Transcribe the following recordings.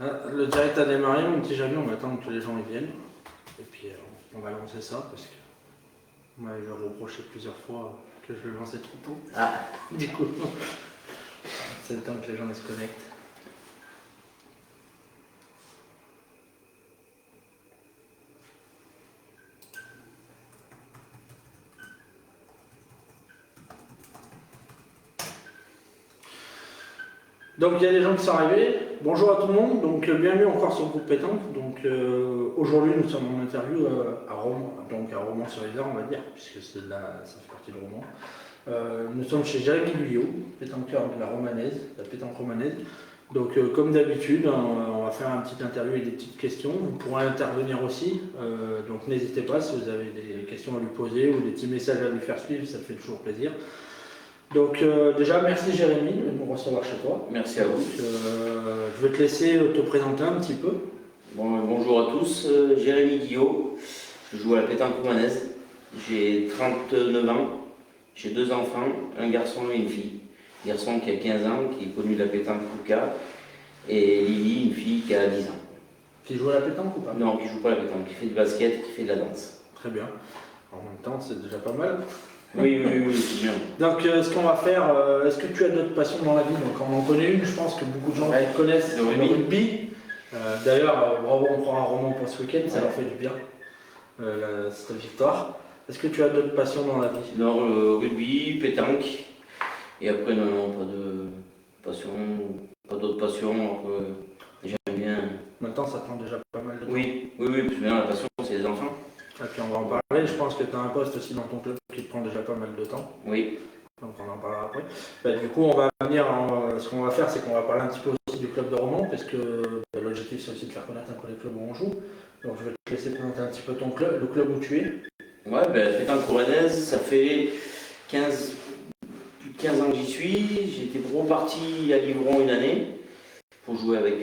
Le direct a démarré, on dit jamais, on attend que les gens y viennent. Et puis on va lancer ça parce que on m'avait reproché plusieurs fois que je le lançais trop tôt. Ah. Du coup, c'est le temps que les gens se connectent. Donc il y a des gens qui sont arrivés. Bonjour à tout le monde, donc bienvenue encore sur le groupe Pétanque. Donc aujourd'hui nous sommes en interview à Romans, donc à Romans-sur-Isère on va dire, puisque ça fait partie de Romans. Nous sommes chez Jérémy Guyot, pétanqueur de la romanaise, la pétanque romanaise. Donc comme d'habitude, on va faire une petite interview et des petites questions. Vous pourrez intervenir aussi, donc n'hésitez pas si vous avez des questions à lui poser ou des petits messages à lui faire suivre, ça fait toujours plaisir. Donc déjà, merci Jérémy de nous recevoir chez toi. Merci à vous. Je vais te laisser te présenter un petit peu. Bonjour à tous, Jérémy Guyot, je joue à la pétanque romanaise. J'ai 39 ans, j'ai 2 enfants, un garçon et une fille. Garçon qui a 15 ans, qui est connu de la pétanque Kuka, et Lily, une fille qui a 10 ans. Qui joue à la pétanque ou pas? Non, qui joue pas à la pétanque, qui fait du basket, qui fait de la danse. Très bien. En même temps, c'est déjà pas mal. Oui, c'est bien. Donc, ce qu'on va faire, est-ce que tu as d'autres passions dans la vie? Donc, on en connaît une, je pense que beaucoup de gens connaissent le rugby. D'ailleurs, bravo, on prend un roman pour ce week-end, ça leur fait du bien, cette victoire. Est-ce que tu as d'autres passions dans la vie? Non, le rugby, pétanque, et après, non, pas de passion, pas d'autres passions. J'aime bien. Maintenant, ça prend déjà pas mal de temps. Oui, parce que la passion, c'est les enfants. Et puis on va en parler, je pense que tu as un poste aussi dans ton club qui te prend déjà pas mal de temps. Oui. Donc on en parlera après. Du coup, on va venir, ce qu'on va faire, c'est qu'on va parler un petit peu aussi du club de Romans, parce que l'objectif c'est aussi de faire connaître un peu les clubs où on joue. Donc je vais te laisser présenter un petit peu ton club, le club où tu es. Ouais, la pétanque romanaise, ça fait plus de 15 ans que j'y suis. J'étais reparti à Livron une année pour jouer avec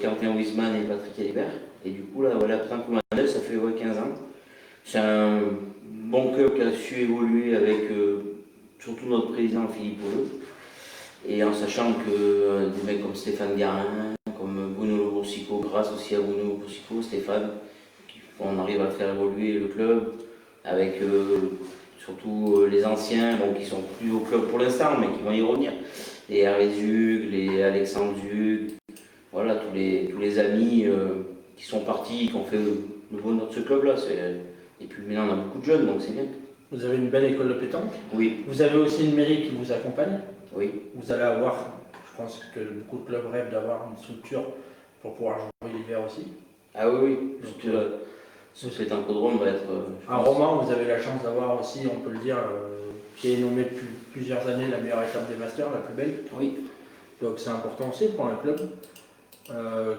Quentin Wiesmann et Patrick Alibert. Et du coup, là, la pétanque romanaise, ça fait 15 ans. C'est un bon club qui a su évoluer avec surtout notre président Philippe Bolleux. Et en sachant que des mecs comme Stéphane Garin, comme Bruno Loursico, grâce aussi à Bruno Loursico, Stéphane, on arrive à faire évoluer le club avec surtout les anciens qui sont plus au club pour l'instant mais qui vont y revenir. Les Hervé Zug, les Alexandre Zug, voilà tous les amis qui sont partis, qui ont fait le bonheur de ce club-là. Et puis maintenant on a beaucoup de jeunes, donc c'est bien. Vous avez une belle école de pétanque. Oui. Vous avez aussi une mairie qui vous accompagne. Oui. Vous allez avoir, je pense que beaucoup de clubs rêvent d'avoir une structure pour pouvoir jouer l'hiver aussi. Ah oui. Donc, ce pétancodrome va être... à Romans, vous avez la chance d'avoir aussi, on peut le dire, qui est nommé depuis plusieurs années la meilleure étape des Masters, la plus belle. Oui. Donc c'est important aussi pour un club.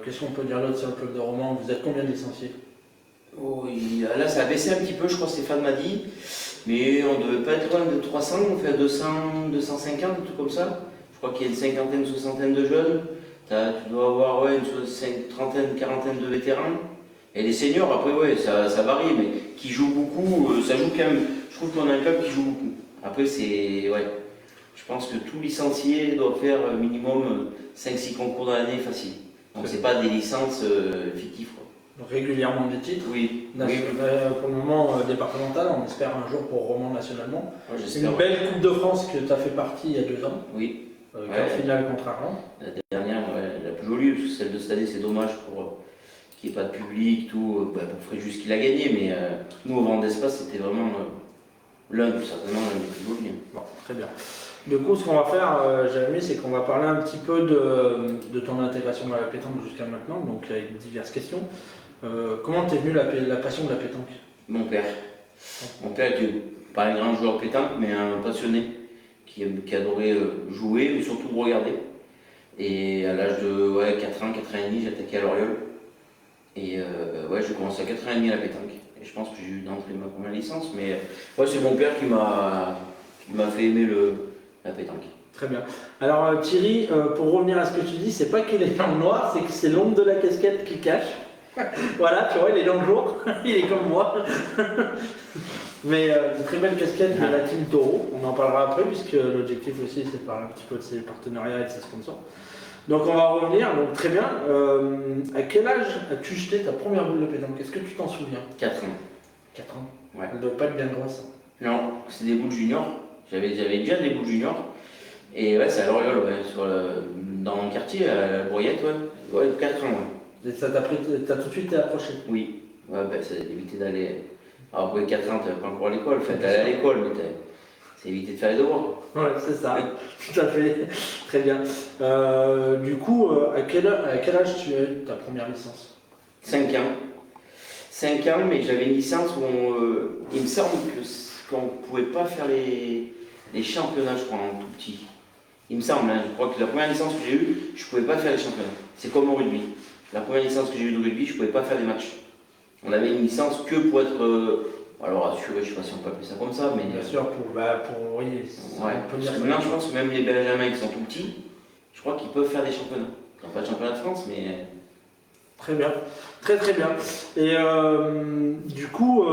Qu'est-ce qu'on peut dire d'autre sur le club de Romans? Vous êtes combien de licenciés? Oui, là ça a baissé un petit peu, je crois que Stéphane m'a dit, mais on ne devait pas être loin de 300, on fait 200, 250, un truc comme ça. Je crois qu'il y a une cinquantaine, soixantaine de jeunes, tu dois avoir une trentaine, quarantaine de vétérans, et les seniors après ça varie, mais qui jouent beaucoup, ça joue quand même, je trouve qu'on a un club qui joue beaucoup. Après je pense que tout licencié doit faire minimum 5-6 concours dans l'année facile. Donc c'est pas des licences fictives. Régulièrement des titres. Oui. Pour le moment départemental, on espère un jour pour Romans nationalement. Ouais, c'est une belle Coupe de France que tu as fait partie il y a 2 ans. Oui. Quart finale contre Arlon. La dernière, la plus jolie, parce que celle de cette année c'est dommage pour qu'il n'y ait pas de public, tout. Pour Fréjus qui l'a gagné, mais nous au vent d'espace c'était vraiment certainement l'un des plus jolis. Bon, très bien. Du coup, ce qu'on va faire, Jérémy, c'est qu'on va parler un petit peu de ton intégration dans la pétanque jusqu'à maintenant, donc avec diverses questions. Comment t'es venue la passion de la pétanque? Mon père. Mon père était pas un grand joueur de pétanque, mais un passionné qui adorait jouer, mais surtout regarder. Et à l'âge de 4 ans, 4 ans et demi, j'ai attaqué à Loriol. Et j'ai commencé à 4 ans et demi à la pétanque. Et je pense que j'ai eu d'entrée ma première licence, mais c'est mon père qui m'a fait aimer la pétanque. Très bien. Alors Thierry, pour revenir à ce que tu dis, c'est pas qu'il est dans le noir, c'est que c'est l'ombre de la casquette qui cache. Voilà, tu vois, il est dans le jour, il est comme moi. Mais une très belle casquette de la Team Taureau, on en parlera après, puisque l'objectif aussi c'est de parler un petit peu de ses partenariats et de ses sponsors. Donc on va revenir, donc très bien. À quel âge as-tu jeté ta première boule de pétanque? Est-ce que tu t'en souviens? 4 ans. 4 ans. Ouais. Elle ne doit pas être bien grosse. Non, c'est des boules juniors. J'avais déjà des boules juniors. Et ouais, c'est à Loriol, ouais, dans mon quartier, à la Broyette, ouais. Ouais, 4 ans, ouais. Et ça t'as tout de suite été approché? Oui. Ouais, ben, ça d'éviter d'aller. Alors, pour les 4 ans, tu n'avais pas encore à l'école. Enfin, t'allais à l'école, mais c'est éviter de faire les devoirs. Ouais, c'est ça. Tout à fait. Très bien. Du coup, à quel âge tu as eu ta première licence? 5 ans. 5 ans, mais j'avais une licence où il me semble qu'on ne pouvait pas faire les championnats, je crois, en tout petit. Il me semble, hein, je crois que la première licence que j'ai eue, je ne pouvais pas faire les championnats. C'est comme au rugby. La première licence que j'ai eue de rugby, je ne pouvais pas faire des matchs. On avait une licence que pour être, alors assuré, je ne sais pas si on peut appeler ça comme ça, mais... Bien sûr, oui, ouais, on peut dire ça. maintenant, je pense que même les Benjamins qui sont tout petits, je crois qu'ils peuvent faire des championnats. Ils n'ont pas de championnat de France, mais... Très bien, très très bien. Et du coup,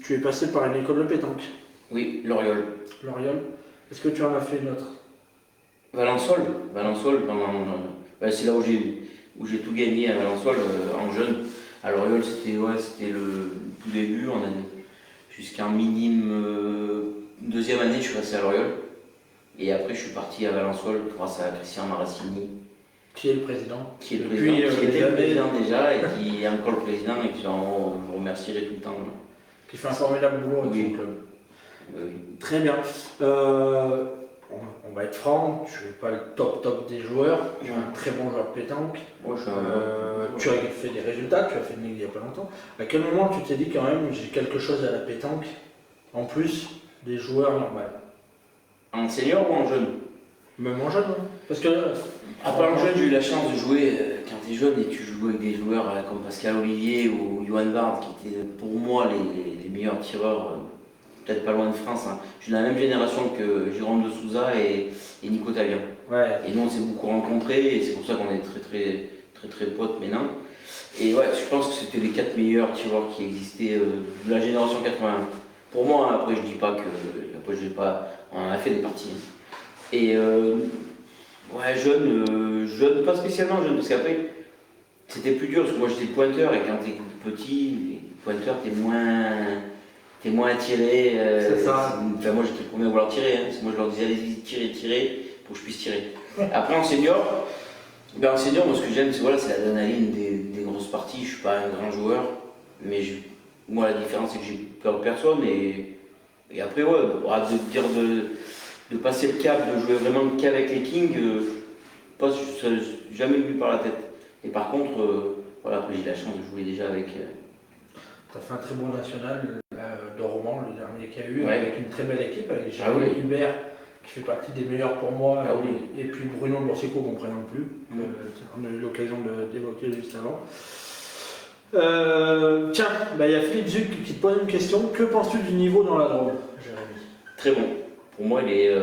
tu es passé par une école de pétanque. Oui, Loriol. Loriol. Est-ce que tu en as fait une autre? Valençol, c'est là où j'ai tout gagné à Valençol en jeune. À Loriol, c'était le tout début. On a jusqu'en minime deuxième année, je suis passé à Loriol. Et après, je suis parti à Valençol grâce à Christian Marassini. Qui est le président? Qui était le président déjà et qui est encore le président et qui je remercierai tout le temps. Qui fait un formidable boulot avec son club. Oui. Très bien. On va être franc, tu n'es pas le top des joueurs, tu es un très bon joueur de pétanque. Moi, tu as fait des résultats, tu as fait une ligue il n'y a pas longtemps. À quel moment tu t'es dit quand même j'ai quelque chose à la pétanque en plus des joueurs normaux? En senior ou en jeune? Même en jeune, hein. Parce que après en jeune, j'ai eu la chance de jouer quand tu es jeune et tu joues avec des joueurs comme Pascal Olivier ou Johan Bard qui étaient pour moi les meilleurs tireurs. Peut-être pas loin de France. Hein. Je suis de la même génération que Jérôme de Souza et Nico Tavian. Ouais. Et nous, on s'est beaucoup rencontrés et c'est pour ça qu'on est très potes maintenant. Et ouais, je pense que c'était les 4 meilleurs tireurs qui existaient de la génération 80. Pour moi, après, je dis pas que. Après, on en a fait des parties. Hein. Et ouais, jeune, pas spécialement jeune, parce qu'après, c'était plus dur parce que moi j'étais pointeur et quand t'es petit, pointeur, t'es moins attiré. C'est ça. Enfin, moi j'étais le premier à vouloir tirer, hein, parce que moi je leur disais allez-y, tirez, pour que je puisse tirer. Après en senior, moi ce que j'aime, c'est l'adrénaline des grosses parties. Je suis pas un grand joueur, mais moi la différence c'est que j'ai peur de personne et après, ouais, de passer le cap, de jouer vraiment qu'avec les Kings, ça n'a jamais vu par la tête. Et par contre, après j'ai eu la chance de jouer déjà avec. Tu as fait un très bon national de Romans, le dernier qu'il y a eu, ouais. avec une très belle équipe, avec Jérémy Hubert, qui fait partie des meilleurs pour moi, et puis Bruno Borsico qu'on ne présente plus. On a eu l'occasion d'évoquer juste avant. Tiens, il y a Philippe Zuc qui te pose une question. Que penses-tu du niveau dans la Drôme, Jérémy? Très bon. Pour moi, il est.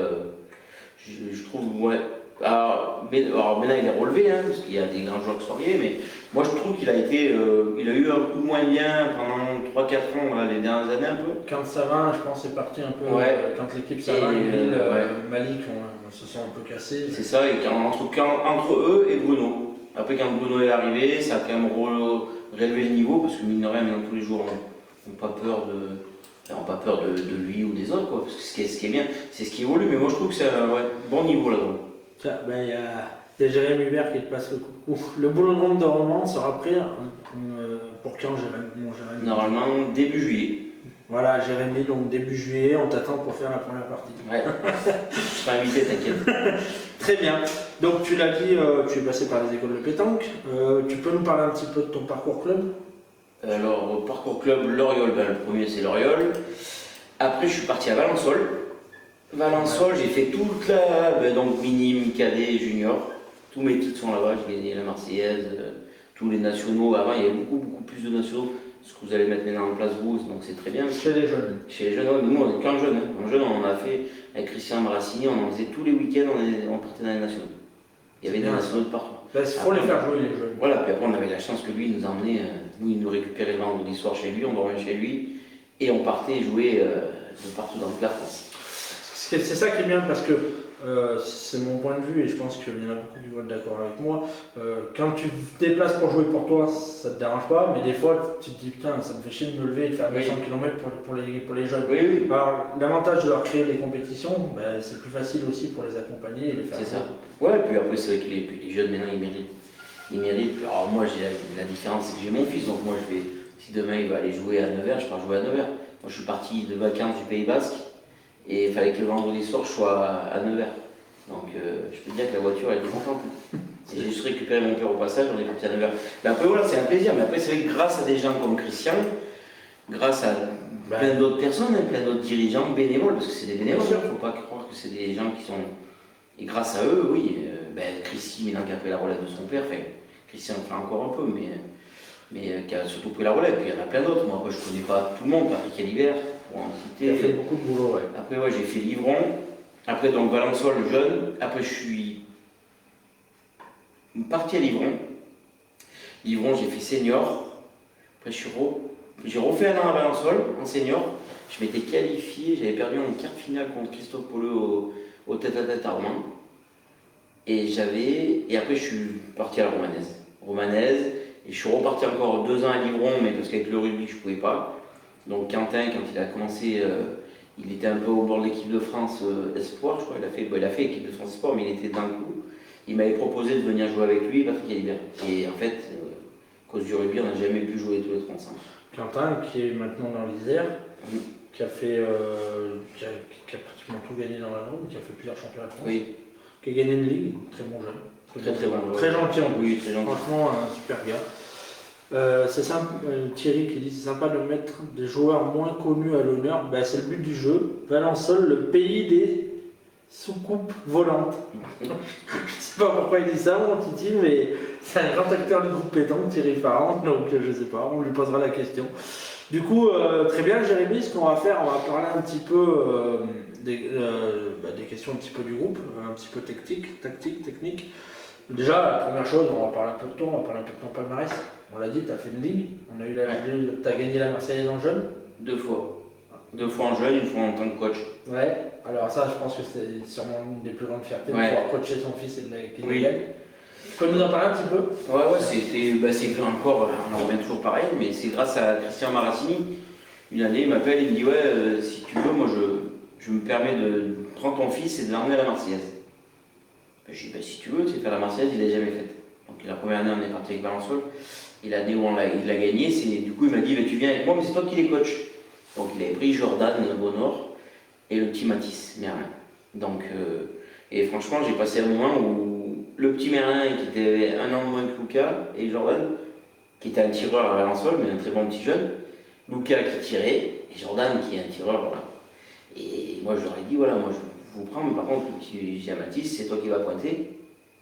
Je trouve, ouais. Alors maintenant, il est relevé, hein, parce qu'il y a des grands joueurs extraordinaires, mais moi, je trouve qu'il a eu un coup moins bien pendant 3-4 ans, là, les dernières années, un peu. Quand Savin, je pense, est parti un peu. Ouais. Quand l'équipe Savin et Malik se sont un peu cassés. C'est ça, et entre eux et Bruno. Après, quand Bruno est arrivé, ça a quand même relevé le niveau, parce que mine de rien, maintenant, tous les joueurs n'ont pas peur de lui ou des autres, quoi. Parce que ce qui est bien, c'est ce qui évolue, mais moi je trouve que c'est un bon niveau là-dedans. Tiens, il y a Jérémy Hubert qui te passe le coucou. Le boulot de Romans sera prêt pour quand, Jérémy? Normalement, début juillet. Voilà, Jérémy, donc début juillet, on t'attend pour faire la première partie. Ouais, je serai invité, t'inquiète. Très bien. Donc tu l'as dit, tu es passé par les écoles de pétanque. Tu peux nous parler un petit peu de ton parcours club? Alors, parcours club, Loriol, le premier c'est Loriol. Après, je suis parti à Valençol. J'ai fait toute donc minime, cadet, junior. Tous mes titres sont là-bas, j'ai gagné la Marseillaise, tous les nationaux. Avant, il y avait beaucoup plus de nationaux. Ce que vous allez mettre maintenant en place, vous, donc c'est très bien. Chez les jeunes. Chez les jeunes, nous on est qu'un jeune. Hein. En jeune, on en a fait avec Christian Marassini, on en faisait tous les week-ends, on partait dans les nationaux. Il y avait des nationaux de partout. Il faut les faire jouer, les jeunes. Voilà, puis après on avait la chance que lui nous emmenait, il nous récupérait le vendredi soir chez lui, on dormait chez lui, et on partait jouer de partout dans toute la France. C'est ça qui est bien parce que c'est mon point de vue et je pense qu'il y en a beaucoup qui vont être d'accord avec moi. Quand tu te déplaces pour jouer pour toi, ça te dérange pas, mais des fois tu te dis putain, ça me fait chier de me lever et de faire 200 km pour les jeunes. Oui, oui. Alors, l'avantage de leur créer des compétitions, ben, c'est plus facile aussi pour les accompagner et les faire. C'est ça. Ouais, puis après, c'est vrai que les jeunes maintenant ils méritent. Ils méritent. Alors, moi, j'ai la différence, c'est que j'ai mon fils, donc moi, je vais. Si demain il va aller jouer à Nevers, je pars jouer à Nevers. Moi, je suis parti de vacances du Pays Basque et il fallait que le vendredi soir je sois à Nevers. Donc, je peux te dire que la voiture elle est contente. J'ai juste récupéré mon père au passage, on est parti à Nevers. Mais après, voilà, c'est un plaisir. Mais après, c'est vrai que grâce à des gens comme Christian, grâce à plein d'autres personnes, plein d'autres dirigeants bénévoles, parce que c'est des bénévoles, il ne faut pas croire que c'est des gens qui sont. Et grâce à eux, oui, Christy, maintenant qui a pris la relève de son père, enfin, Christian en fait encore un peu, mais qui a surtout pris la relève. Puis il y en a plein d'autres. Moi, après, je ne connais pas tout le monde, Patrick Alibert, pour en citer. Il a fait beaucoup de boulot, ouais. Après, ouais, j'ai fait Livron. Après, donc Valençol, jeune. Après, je suis parti à Livron. Livron, j'ai fait senior. Après, j'ai refait un an à Valençol, en senior. Je m'étais qualifié, j'avais perdu en quart finale contre Christophe Pauleux au tête-à-tête à Rouen. Et après, je suis parti à la Romanaise. Et je suis reparti encore 2 ans à Livron, mais parce qu'avec le rugby, je ne pouvais pas. Donc Quentin, quand il a commencé, il était un peu au bord de l'équipe de France Espoir, je crois. Il a fait équipe de France Espoir, mais il était d'un coup. Il m'avait proposé de venir jouer avec lui, Patrick Alibert. Et en fait, à cause du rugby, on n'a jamais pu jouer tous les trois ensemble. Quentin, qui est maintenant dans l'Isère, qui a pratiquement tout gagné dans la Drôme, qui a fait plusieurs championnats de France, qui a gagné une ligue, très bon jeune. Très bon. Très gentil en plus. Oui, très gentil. Franchement, un super gars. C'est simple, Thierry qui dit c'est sympa de mettre des joueurs moins connus à l'honneur. Ben, c'est le but du jeu. Valençol, le pays des soucoupes volantes. Je sais pas pourquoi il dit ça, mon Titi, mais c'est un grand acteur du groupe pétanque, Thierry Farrand, donc je sais pas, on lui posera la question. Du coup, très bien, Jérémy, ce qu'on va faire, on va parler un petit peu des questions un petit peu du groupe, un petit peu technique. Déjà, la première chose, on va parler un peu de toi, on va parler un peu de ton palmarès. On l'a dit, tu as fait une ligue, tu as gagné la Marseillaise en jeune. 2 fois. 2 fois en jeune, 1 fois en tant que coach. Ouais, alors ça, je pense que c'est sûrement une des plus grandes fiertés de pouvoir coacher son fils et de oui. gagner. Tu peux nous en parler un petit peu? Ouais, c'est encore, on en revient toujours pareil, mais c'est grâce à Christian Marassini. Une année, il m'appelle et il me dit ouais, si tu veux, moi je me permets de prendre ton fils et de l'emmener à la Marseillaise. Je dis si tu veux, tu sais faire la Marseillaise, il l'a jamais faite. Donc la première année, on est parti avec Valençol. Et l'année où il l'a gagné, du coup il m'a dit tu viens avec moi, mais c'est toi qui les coach. Donc il avait pris Jordan Bonheur et le petit Mathis Merlin. Donc, et franchement, j'ai passé un moment où le petit Merlin, qui était 1 an de moins que Lucas, et Jordan, qui était un tireur à Valençol, mais un très bon petit jeune, Lucas qui tirait, et Jordan qui est un tireur, voilà. Et moi je leur ai dit voilà, moi je vous prends, mais par contre, le petit Mathis, c'est toi qui vas pointer,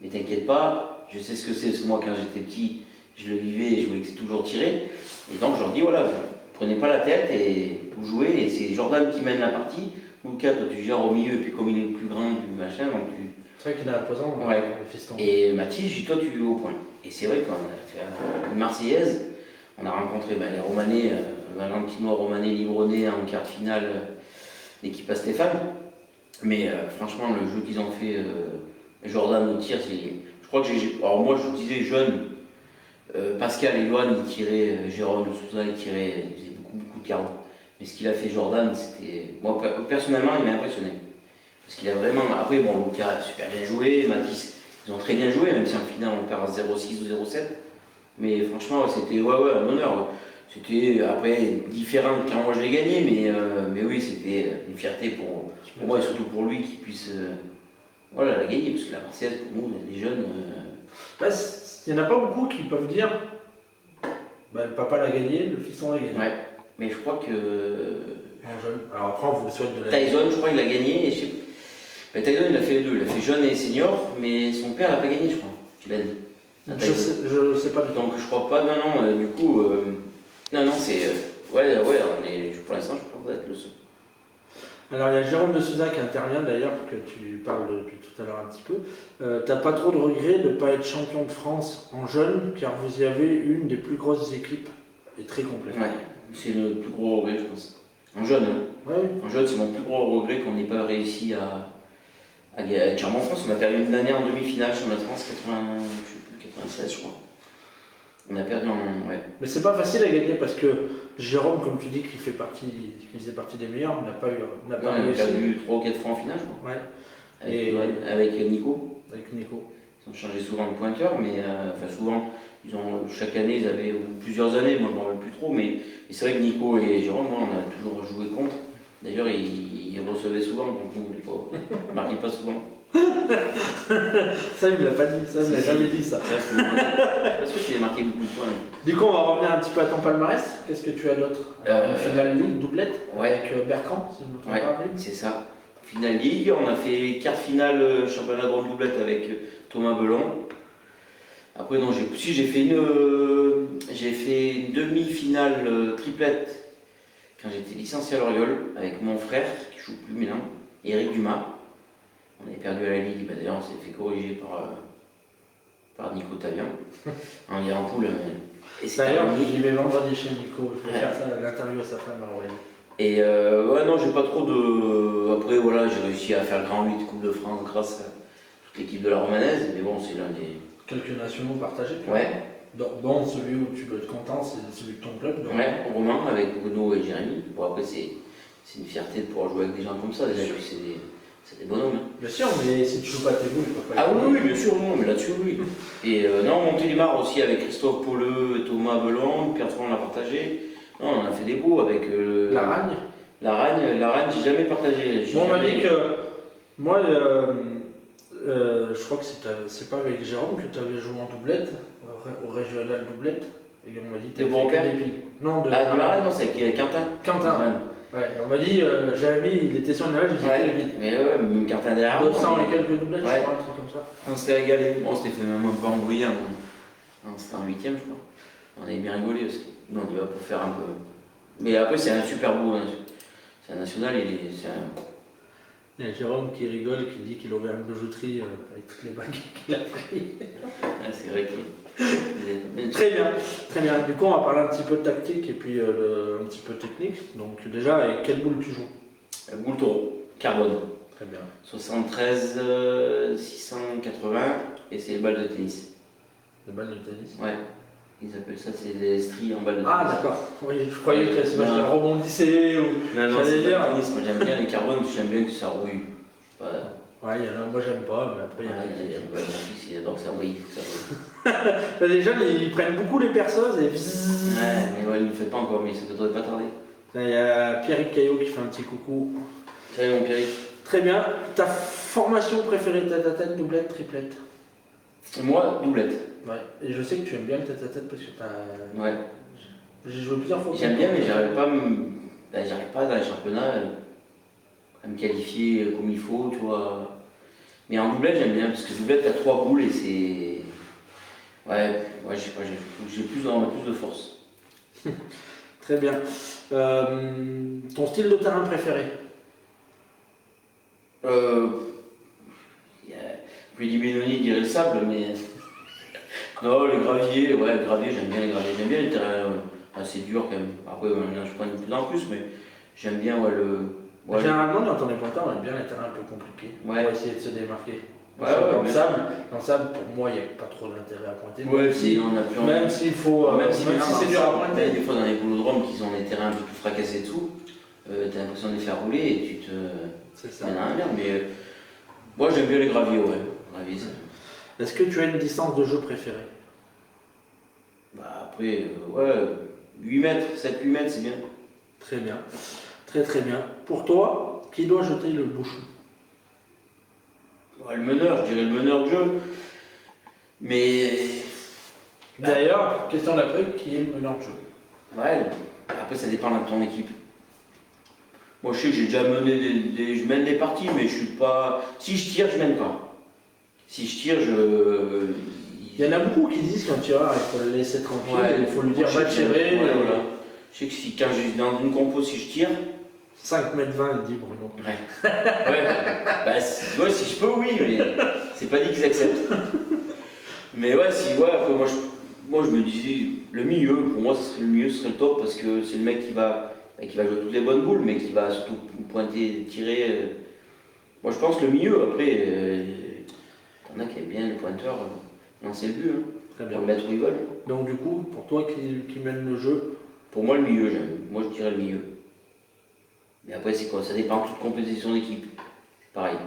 mais t'inquiète pas, je sais ce que c'est, parce que moi quand j'étais petit, je le vivais et je voulais toujours tirer. Et donc je leur dis voilà, prenez pas la tête et vous jouez, et c'est Jordan qui mène la partie. Lucas, toi tu gères au milieu, et puis comme il est le plus grand du machin, donc tu. C'est vrai qu'il est imposant, ouais. Le fiston. Et Mathis, je dis toi tu joues au point. Et c'est vrai qu'on a fait une Marseillaise, on a rencontré les Romanais, Valentino Romanais Livronais en quart de finale, l'équipe à Stéphane. Mais franchement, le jeu qu'ils ont fait, Jordan au tir, je crois que alors moi je disais jeune, Pascal et Johan ils tiraient, Jérôme Souza ils faisaient beaucoup de carreaux. Mais ce qu'il a fait Jordan, c'était. Moi personnellement, il m'a impressionné. Parce qu'il a vraiment. Après, bon, Lucas a super bien joué, Mathis, ils ont très bien joué, même si en finale on perd à 0,6 ou 0,7. Mais franchement, c'était un honneur. C'était après différent de quand moi je l'ai gagné, mais oui, c'était une fierté pour moi et surtout pour lui qu'il puisse la gagner. Parce que la Marseillaise, pour nous, les jeunes. Il n'y en a pas beaucoup qui peuvent dire le papa l'a gagné, le fiston l'a gagné. Ouais, mais je crois que. En jeune. Alors après, on vous le souhaite de la Tyson, je crois qu'il a gagné. Tyson, il a fait les deux. Il a fait jeune et senior, mais son père l'a pas gagné, je crois. Tu l'as dit. Je sais pas du tout. Donc je crois pas, non, du coup. Non, c'est. Pour l'instant, je pense être le seul. Alors il y a Jérôme de Souza qui intervient d'ailleurs, que tu parles depuis tout à l'heure un petit peu. T'as pas trop de regrets de ne pas être champion de France en jeune, car vous y avez une des plus grosses équipes et très complète. Ouais, c'est le plus gros regret, je pense. En jeune, hein. Ouais. En jeune, c'est mon plus gros regret qu'on n'ait pas réussi Avec Clermont-France, on a perdu une année en demi-finale sur notre France, 96 je crois. On a perdu en... Ouais. Mais c'est pas facile à gagner parce que Jérôme, comme tu dis, qui faisait partie des meilleurs, n'a pas on a perdu 3 ou 4 fois en finale, je crois. Ouais. Avec Nico. Avec Nico. Ils ont changé souvent de pointeur, mais souvent, chaque année, ils avaient, ou plusieurs années, moi je ne me rappelle plus trop, mais c'est vrai que Nico et Jérôme, on a toujours joué contre. D'ailleurs, ils recevaient souvent, donc nous, on ne marquait pas souvent. Ça, il ne me l'a pas dit, ça, il ne l'a jamais dit ça. Parce que j'ai marqué beaucoup de points. Du coup, on va revenir un petit peu à ton palmarès. Qu'est-ce que tu as d'autre? Une finale ligue, doublette, avec Bertrand, si je ne me trompe pas. C'est ça. Finale ligue, on a fait quart finale championnat de grande doublette avec Thomas Belon. Après, non, j'ai fait une demi-finale triplette quand j'étais licencié à Loriol avec mon frère qui joue plus maintenant, Eric Dumas. On avait perdu à la Ligue, d'ailleurs on s'est fait corriger par Nico Tavian en lien en poule. D'ailleurs, il est vendredi chez Nico, je vais faire ça, l'interview à sa femme à Aurélie. Et ouais, non, j'ai pas trop de. Après, voilà, j'ai réussi à faire le Grand 8 Coupe de France grâce à toute l'équipe de la Romanaise, mais bon, c'est l'un des. Quelques nationaux partagés. Ouais. Bon, celui où tu peux être content, c'est celui de ton club. Donc. Ouais, Romain avec Bruno et Jérémy. Bon, après, c'est une fierté de pouvoir jouer avec des gens comme ça, déjà, c'est des bonhommes. Hein. Bien sûr, mais si tu joues pas tes boules, tu peux pas. Ah oui, bien sûr, non, mais là-dessus, oui. Et non, Montélimar aussi avec Christophe Pauleux, Thomas Belon, Pierre Tron l'a partagé. Non, on en a fait des beaux avec. La Ragne. La Ragne, j'ai jamais partagé. Bon, on m'a dit que. Moi, je crois que c'est pas avec Jérôme que tu avais joué en doublette, au régional doublette. Et on m'a dit que tu avais Non, de la Ragne, non, c'est avec Quentin. Quentin. Ouais, on m'a dit, Jérémy, il était sur une nage, il était vite. Mais ouais, même Quentin derrière. 200 et quelques doublettes, ouais. Je crois, un truc comme ça. On s'était régalé. On s'était fait même un peu embrouiller. C'était en 8ème, je crois. On avait bien rigolé aussi. Donc, il va pour faire un peu. Mais après, c'est un super beau. Hein. C'est un national, Il y a Jérôme qui rigole, qui dit qu'il a ouvert une bijouterie avec toutes les bagues qu'il a pris. C'est vrai qu'il Très bien, très bien. Du coup, on va parler un petit peu de tactique et puis un petit peu technique. Donc, déjà, avec quelle boule tu joues? Boule taureau, carbone. Très bien. 73 680 et c'est les balles de tennis. Les balles de tennis? Ouais. Ils appellent ça, c'est des stries en balles de tennis. Ah, d'accord. Oui, je croyais que c'est parce qu'elle rebondissait ou. Non, c'est pas le tennis. Moi, j'aime bien les carbones, j'aime bien que ça rouille. Ouais, il y en a, moi j'aime pas, mais après il y a mon fils il adore que ça rouille, il faut que ça rouille. Les jeunes ils prennent beaucoup les perceuses et ouais, mais ouais, il ne le fait pas encore, mais ça ne devrait pas tarder. Là, il y a Pierrick Caillot qui fait un petit coucou. Salut mon Pierrick. Très bien. Ta formation préférée, tête-à-tête, doublette, triplette? Moi, doublette. Ouais, et je sais que tu aimes bien le tête-à-tête parce que t'as. Ouais. J'ai joué plusieurs fois. J'aime bien, mais j'arrive pas dans les championnats à me qualifier comme il faut, tu vois. Mais en doublette, j'aime bien, parce que doublette, t'as 3 boules et c'est. Ouais, je sais pas, j'ai plus de force. Très bien. Ton style de terrain préféré? Rudy Benoni dirait le sable, mais. Non, le gravier, ouais, le gravier, j'aime bien les graviers. J'aime bien les terrains assez durs quand même. Après, je prends de plus en plus, mais j'aime bien le. Ouais. Généralement, dans ton époque, on aime bien les terrains un peu compliqués. Ouais. Pour essayer de se démarquer. Ouais, dans le sable, pour moi, il n'y a pas trop d'intérêt à pointer. Ouais, si on a plus envie. Même s'il faut. Même si c'est dur à pointer. Des fois, dans les boulodromes qui ont des terrains un peu plus fracassés et tout, t'as l'impression de les faire rouler et tu te. C'est ça. Il y en a un bien, mais. Moi, j'aime bien les graviers, ouais. Graviers, Est-ce que tu as une distance de jeu préférée? Bah, après, ouais. 8 mètres, 7-8 mètres, c'est bien. Très bien. Très très bien. Pour toi, qui doit jeter le bouchon? Ouais, le meneur, je dirais le meneur de jeu. Mais. D'ailleurs, question d'après, qui est le meneur de jeu? Ouais, après ça dépend de ton équipe. Moi je sais que j'ai déjà mené je mène des parties, mais je suis pas. Si je tire, je mène pas. Si je tire, Il y en a beaucoup qui disent qu'un tireur, il faut le laisser tranquille, ouais, il faut lui dire va tirer. Ouais, voilà. Je sais que quand je suis dans une compo, si je tire. 5 m 20, il dit Bruno. Ouais. Ouais. Bah, si je peux, oui, mais c'est pas dit qu'ils acceptent. Mais ouais, après moi je me disais, le milieu, pour moi, ce serait le top parce que c'est le mec qui va jouer toutes les bonnes boules, mais qui va surtout pointer, tirer. Moi je pense que le milieu, après, t'en as qui aiment bien les pointeurs, lancer le but, hein, Très pour bien. le mettre où ils veulent. Donc du coup, pour toi qui mène le jeu, Pour moi le milieu, j'aime. Moi je dirais le milieu. Mais après c'est quoi? Ça dépend de toute compétition d'équipe. Pareil.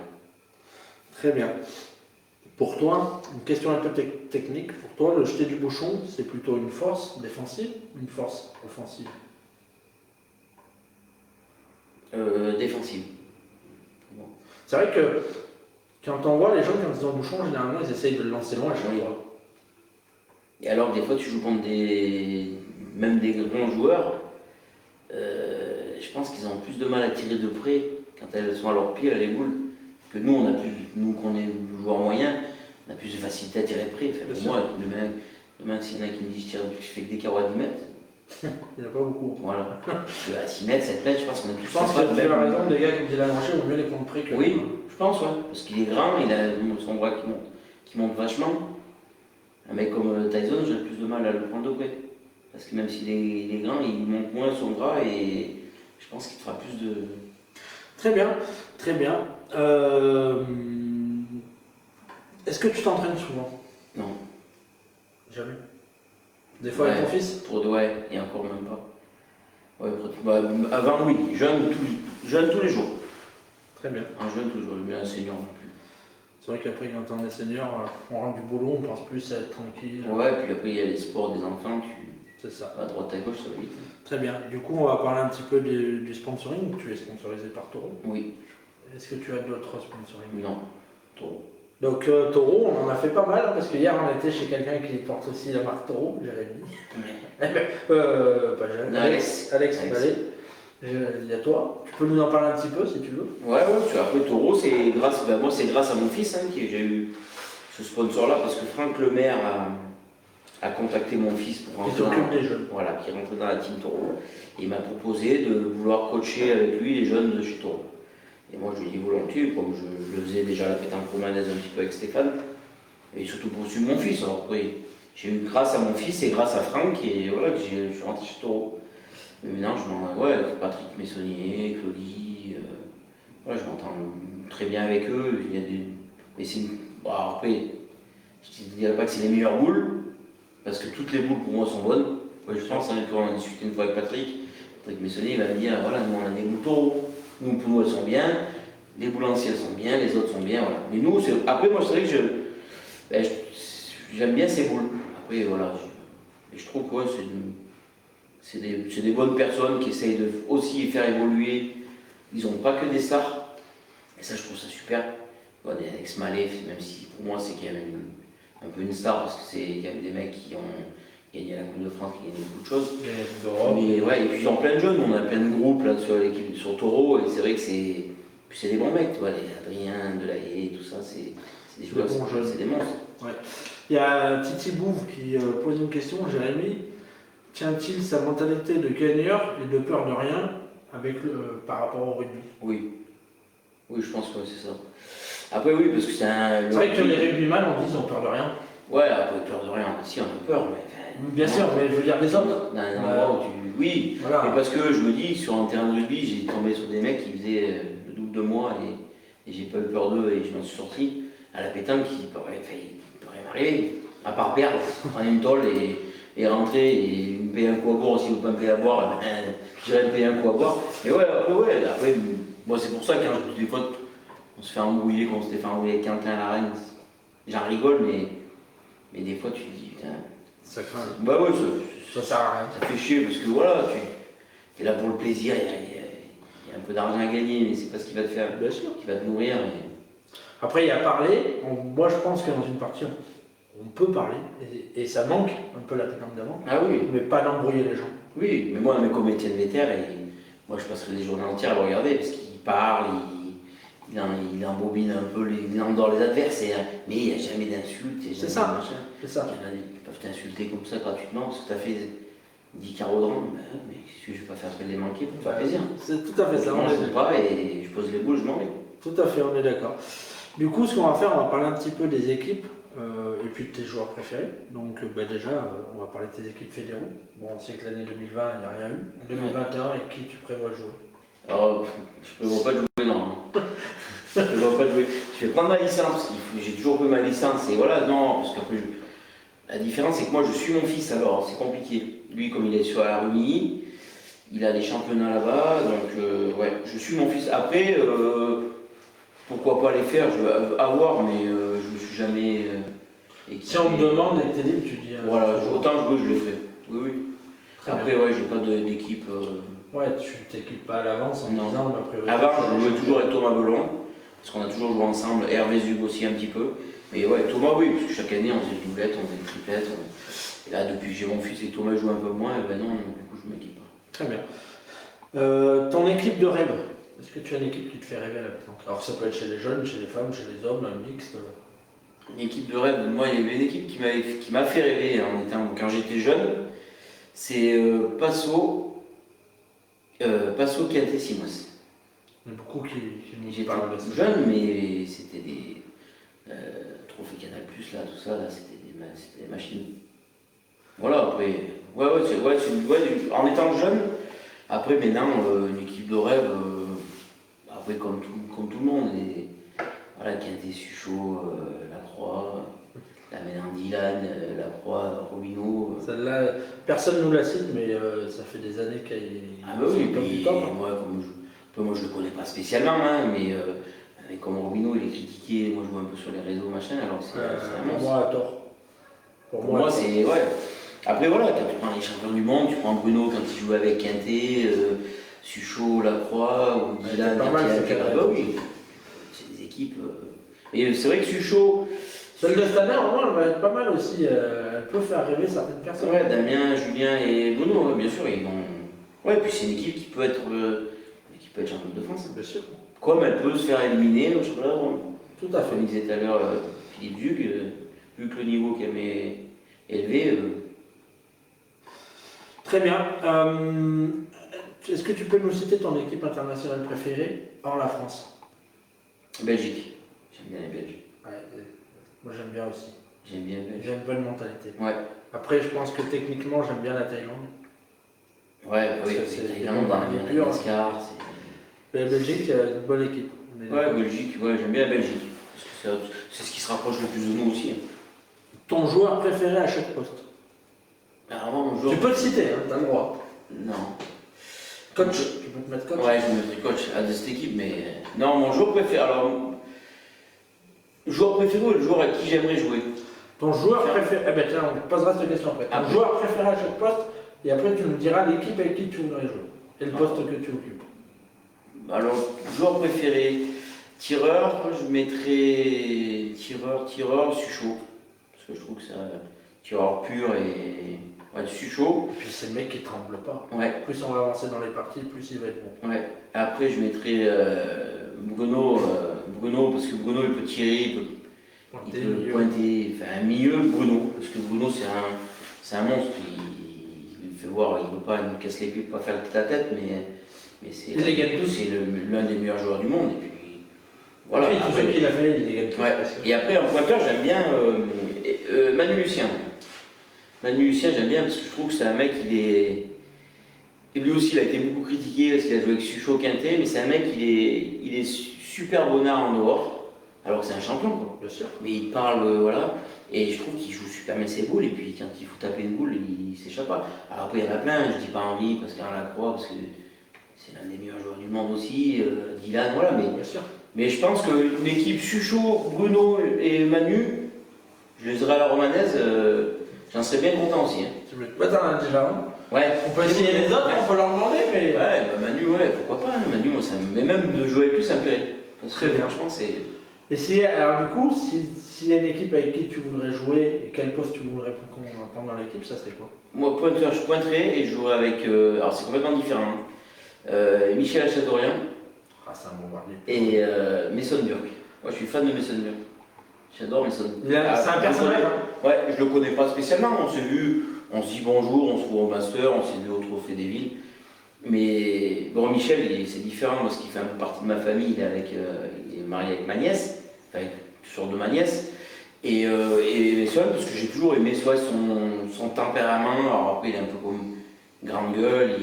très bien. Pour toi, une question un peu technique, pour toi, le jeter du bouchon, c'est plutôt une force défensive ou une force offensive? Défensive. C'est vrai que quand on voit les gens quand ils ont le bouchon, généralement ils essayent de le lancer loin à chaque Oui. fois. Et alors des fois tu joues contre même des grands joueurs, je pense qu'ils ont plus de mal à tirer de près quand elles sont à leur pied, les boules, que nous on a plus, nous qu'on est joueurs moyens, on a plus de facilité à tirer de près. Enfin, pour moi, demain s'il y en a qui me disent je fais que des carreaux à 10 mètres, Il n'y en a pas beaucoup. voilà. Parce que à 6 mètres, 7 mètres, je pense qu'on est tous Je pense capables que de tu as même. raison, des gars qui me disent la tranchée, vaut mieux les prendre près que. Oui, je pense, ouais. Parce qu'il est grand, il a son bras qui monte vachement. Un mec comme Tyson, j'ai plus de mal à le prendre de près. Parce que même s'il est grand, il monte moins son bras et je pense qu'il te fera plus de. Très bien, très bien. Est-ce que tu t'entraînes souvent? Non. Jamais. Des fois avec Ouais, ton fils? Ouais, et encore même pas. Ouais, avant, oui, jeune tous les jours. Très bien. Un jeune tous les jours, mais un senior non plus. C'est vrai qu'après, quand on est senior, on rentre du boulot, on pense plus à être tranquille. Ouais, puis après, il y a les sports des enfants, C'est ça. à droite à gauche, ça va vite. Très bien. Du coup, on va parler un petit peu du sponsoring. Tu es sponsorisé par Toro. Oui, Est-ce que tu as d'autres sponsoring? non, trop. Donc Toro, on en a fait pas mal, hein, parce que hier on était chez quelqu'un qui porte aussi la marque Toro, Jérémy. Pas Jérémy, Non, Alex Ballet. Il y a toi. Tu peux nous en parler un petit peu si tu veux. Ouais, après Taureau, c'est grâce, moi c'est grâce à mon fils que j'ai eu ce sponsor-là, parce que Franck Lemaire a contacté mon fils pour Qui rentrer s'occupe des jeunes. voilà, qui est rentré dans la team Taureau. Et il m'a proposé de vouloir coacher avec lui les jeunes de chez Taureau. Et moi je lui ai dit volontiers, comme je le faisais déjà à la pétanque romanaise un petit peu avec Stéphane, et surtout pour suivre mon fils. Alors après, j'ai eu grâce à mon fils et grâce à Franck, et voilà, que je suis rentré chez Taureau. Mais maintenant, avec Patrick Messonnier, Claudie, voilà, je m'entends très bien avec eux. Il y a des... Mais c'est bon, après, je ne dirais pas que c'est les meilleures boules, parce que toutes les boules pour moi sont bonnes. Ouais, je pense, on a discuté une fois avec Patrick Messonnier, il va me dire voilà, nous on a des boules Taureau. Nous, pour nous, elles sont bien, les boules anciennes sont bien, les autres sont bien, voilà. Mais nous, après, moi, c'est vrai que j'aime bien ces boules. Après, voilà, je trouve que ouais, c'est des bonnes personnes qui essayent de aussi faire évoluer. Ils n'ont pas que des stars. Et ça, je trouve ça super. Des Alex Mallet, même si pour moi, c'est quand même un peu une star, parce que c'est quand même des mecs qui ont gagné la Coupe de France, qui ont gagné beaucoup de choses. Mais ouais, et puis ils ont plein de jeunes, on a plein de groupes là, sur l'équipe, sur Taureau, et c'est vrai que c'est des bons mecs, tu vois, les Adrien, Delahaye, tout ça, c'est des joueurs, c'est des monstres. Ouais. Il y a Titi Bouve qui pose une question, Jérémy. Tient-il sa mentalité de gagneur et de peur de rien par rapport au rugby? Oui, je pense que c'est ça. Après, oui, parce que c'est un. C'est vrai que les rugbyman, on dit qu'ils ont peur de rien. Ouais, après, peur de rien, si, on a peur, mais. Bien sûr, mais je veux dire les autres. Oui, voilà. Mais parce que je me dis, sur un terrain de rugby, j'ai tombé sur des mecs qui faisaient le double de moi et j'ai pas eu peur d'eux et je m'en suis sorti. À la pétanque, il peut rien m'arriver, à part perdre, prendre une tôle et rentrer et me payer un coup à boire. Si vous ne pouvez pas me payer à boire, j'irai me payer un coup à boire. Mais après, moi c'est pour ça que des fois on se fait embrouiller, quand on s'était fait embrouiller avec Quentin à l'arène, j'en rigole, mais des fois tu te dis, putain. Ça craint. Bah ouais, ça sert à rien. Ça fait chier parce que voilà, tu es là pour le plaisir, il y a un peu d'argent à gagner, mais c'est pas ce qui va te faire, bien sûr, qui va te nourrir. Après, il y a parler. Moi, je pense que dans une partie, on peut parler, et ça manque un peu la pétanque d'avant. Ah oui. Mais pas d'embrouiller les gens. Oui, mais moi, comme Étienne Véter, moi je passerai des journées entières à le regarder parce qu'il parle, il embobine un peu, il endort les adversaires, mais il n'y a jamais d'insultes. C'est ça. C'est ça. Il y en a qui peuvent t'insulter comme ça gratuitement parce que tu as fait 10 carreaux de rang, mais je ne vais pas faire très les manquer pour te faire plaisir. C'est tout à fait ça. Je ne sais pas et je pose les boules, je m'en vais. Tout à fait, on est d'accord. Du coup, ce qu'on va faire, on va parler un petit peu des équipes et puis de tes joueurs préférés. Donc, déjà, on va parler de tes équipes fédéraux. Bon, on sait que l'année 2020, il n'y a rien eu. En 2021, avec qui tu prévois jouer? Alors, je ne prévois pas de jouer, non. Je ne prévois je vais prendre ma licence, parce que j'ai toujours pris ma licence, et voilà, non, parce qu'après, la différence, c'est que moi, je suis mon fils, alors c'est compliqué. Lui, comme il est sur la Rumilly, il a des championnats là-bas, donc ouais, je suis mon fils. Après, pourquoi pas les faire, je veux avoir, mais je me suis jamais équipé. Si on me demande et que t'es libre, tu dis. Voilà, autant je veux, je le ferai. Oui, oui. Très Après, bien. ouais, j'ai pas d'équipe. Ouais, tu t'équipes pas à l'avance en Non. disant ma priorité. Avant, je jouais toujours avec Thomas Belon, parce qu'on a toujours joué ensemble, Hervé Zug aussi un petit peu. Mais ouais, Thomas, oui, parce que chaque année, on faisait des doublettes, on faisait des triplettes. Et là, depuis que j'ai mon fils et que Thomas joue un peu moins, et ben non, du coup, je m'équipe pas. Très bien. Ton équipe de rêve, est-ce que tu as une équipe qui te fait rêver à la pétanque? Alors ça peut être chez les jeunes, chez les femmes, chez les hommes, un mix. Une équipe de rêve, moi, il y avait une équipe qui m'a fait rêver quand j'étais jeune. C'est Passo Quintet-Simos. Il y en a beaucoup qui nous J'étais parlent de ça. jeune, mais c'était des trophées Canal+, là, tout ça, là, c'était des machines. Voilà, après, en étant jeune, après maintenant, une équipe de rêve, après comme tout le monde, voilà, Quintet, Suchot, Lacroix, la Ménard Dylan, Lacroix, Robineau. Celle-là, personne ne nous la cite, mais ça fait des années qu'elle est. Ah bah oui, et top puis du top, hein. moi je le connais pas spécialement, hein, mais comme Robino il est critiqué, moi je vois un peu sur les réseaux machin, alors c'est un Pour monstre. moi, à tort. Pour moi c'est ouais. Après voilà, quand tu prends les champions du monde, tu prends Bruno quand il joue avec Quintet, Suchot, Lacroix ou Dylan. pas mal, c'est Ah bah oui, c'est des équipes. Et c'est vrai que Suchot. Celle de cette année, en vrai, elle va être pas mal aussi. Elle peut faire rêver certaines personnes. Ouais, Damien, Julien et Bruno, ouais, bien sûr, ils vont. Ouais, puis c'est une équipe qui peut être championne de France. Bien sûr. Comme elle peut se faire éliminer au championnat de monde. Tout à fait. Comme il disait tout à l'heure Philippe Duc, vu que le niveau qu'elle met élevé. Très bien. Est-ce que tu peux nous citer ton équipe internationale préférée hors la France? Belgique. J'aime bien les Belges. Ouais, moi j'aime bien aussi. J'aime bien les Belges. J'ai une bonne mentalité. Ouais. Après, je pense que techniquement, j'aime bien la Thaïlande. Ouais, oui, Parce que c'est Thaïlande, Madagascar. La Belgique, une bonne équipe. Ouais, Belgique, ouais, j'aime bien la Belgique. Parce que c'est ce qui se rapproche le plus de nous aussi. Ton joueur préféré à chaque poste? Alors moi, mon joueur. Tu peux le citer, hein, t'as le droit. Non. Coach, tu peux te mettre coach? Ouais, je me mettrai coach de cette équipe, mais. Non, mon joueur préféré. Alors. Joueur préféré ou le joueur à qui j'aimerais jouer? Ton joueur préféré. Eh ben tiens, on te posera cette question après. Ton joueur préféré à chaque poste, et après tu nous diras l'équipe avec qui tu voudrais jouer. Et le poste que tu occupes. Alors, joueur préféré, tireur, je mettrais tireur, Suchot. Parce que je trouve que c'est un tireur pur et. Ouais, Suchot. Et puis c'est le mec qui tremble pas. Ouais. Plus on va avancer dans les parties, plus il va être bon. Ouais. Après, je mettrais Bruno, parce que Bruno il peut tirer, il peut pointer. Enfin, un milieu, Bruno, parce que Bruno c'est un monstre. Il fait voir, il ne peut pas, il nous casse les pieds, il ne peut pas faire la tête, mais c'est l'un des meilleurs joueurs du monde. Et puis, voilà. Et tous ceux qu'il a fait, il les gagne tous. Ouais. Et après, en pointeur, j'aime bien Manu Lucien. Manu Lucien, j'aime bien parce que je trouve que c'est un mec, et lui aussi, il a été beaucoup critiqué parce qu'il a joué avec Suchot Quintet, mais c'est un mec, il est super bonnard en dehors, alors que c'est un champion, quoi. Bien sûr. Mais il parle, voilà, et je trouve qu'il joue super bien ses boules, et puis quand il faut taper une boule, il s'échappe pas. Alors après, il y en a plein, je dis pas Henri, parce qu'il y en a Lacroix, parce que c'est l'un des meilleurs joueurs du monde aussi, Dylan, voilà, Bien sûr. mais je pense qu'une équipe Suchot, Bruno et Manu, je les aurais à la romanaise, j'en serais bien content aussi. Hein. Bah, t'en as déjà un. Ouais. On peut essayer les autres, on peut leur demander, mais. Ouais, bah Manu, ouais, pourquoi pas. Hein. Manu, moi, mais même de jouer avec lui, ça me plairait. Très bien. Franchement, c'est. Et si, alors du coup, s'il y a une équipe avec qui tu voudrais jouer, et quel poste tu voudrais prendre dans l'équipe, ça serait quoi? Moi, pointeur, je pointerais et je jouerais avec. Alors, c'est complètement différent. Michel Achatorian. Ah, c'est un bombardier. Et Mason Burke. Moi, je suis fan de Mason Burke. J'adore Mason. C'est un personnage, hein. Ouais, je le connais pas spécialement. On s'est vu, on se dit bonjour, on se voit au master, on s'est vu au Trophée des Villes. Mais bon, Michel, c'est différent parce qu'il fait un peu partie de ma famille. Il est marié avec ma nièce, enfin, une sorte de ma nièce. Et Mason, parce que j'ai toujours aimé son tempérament. Alors après, il est un peu comme grande gueule.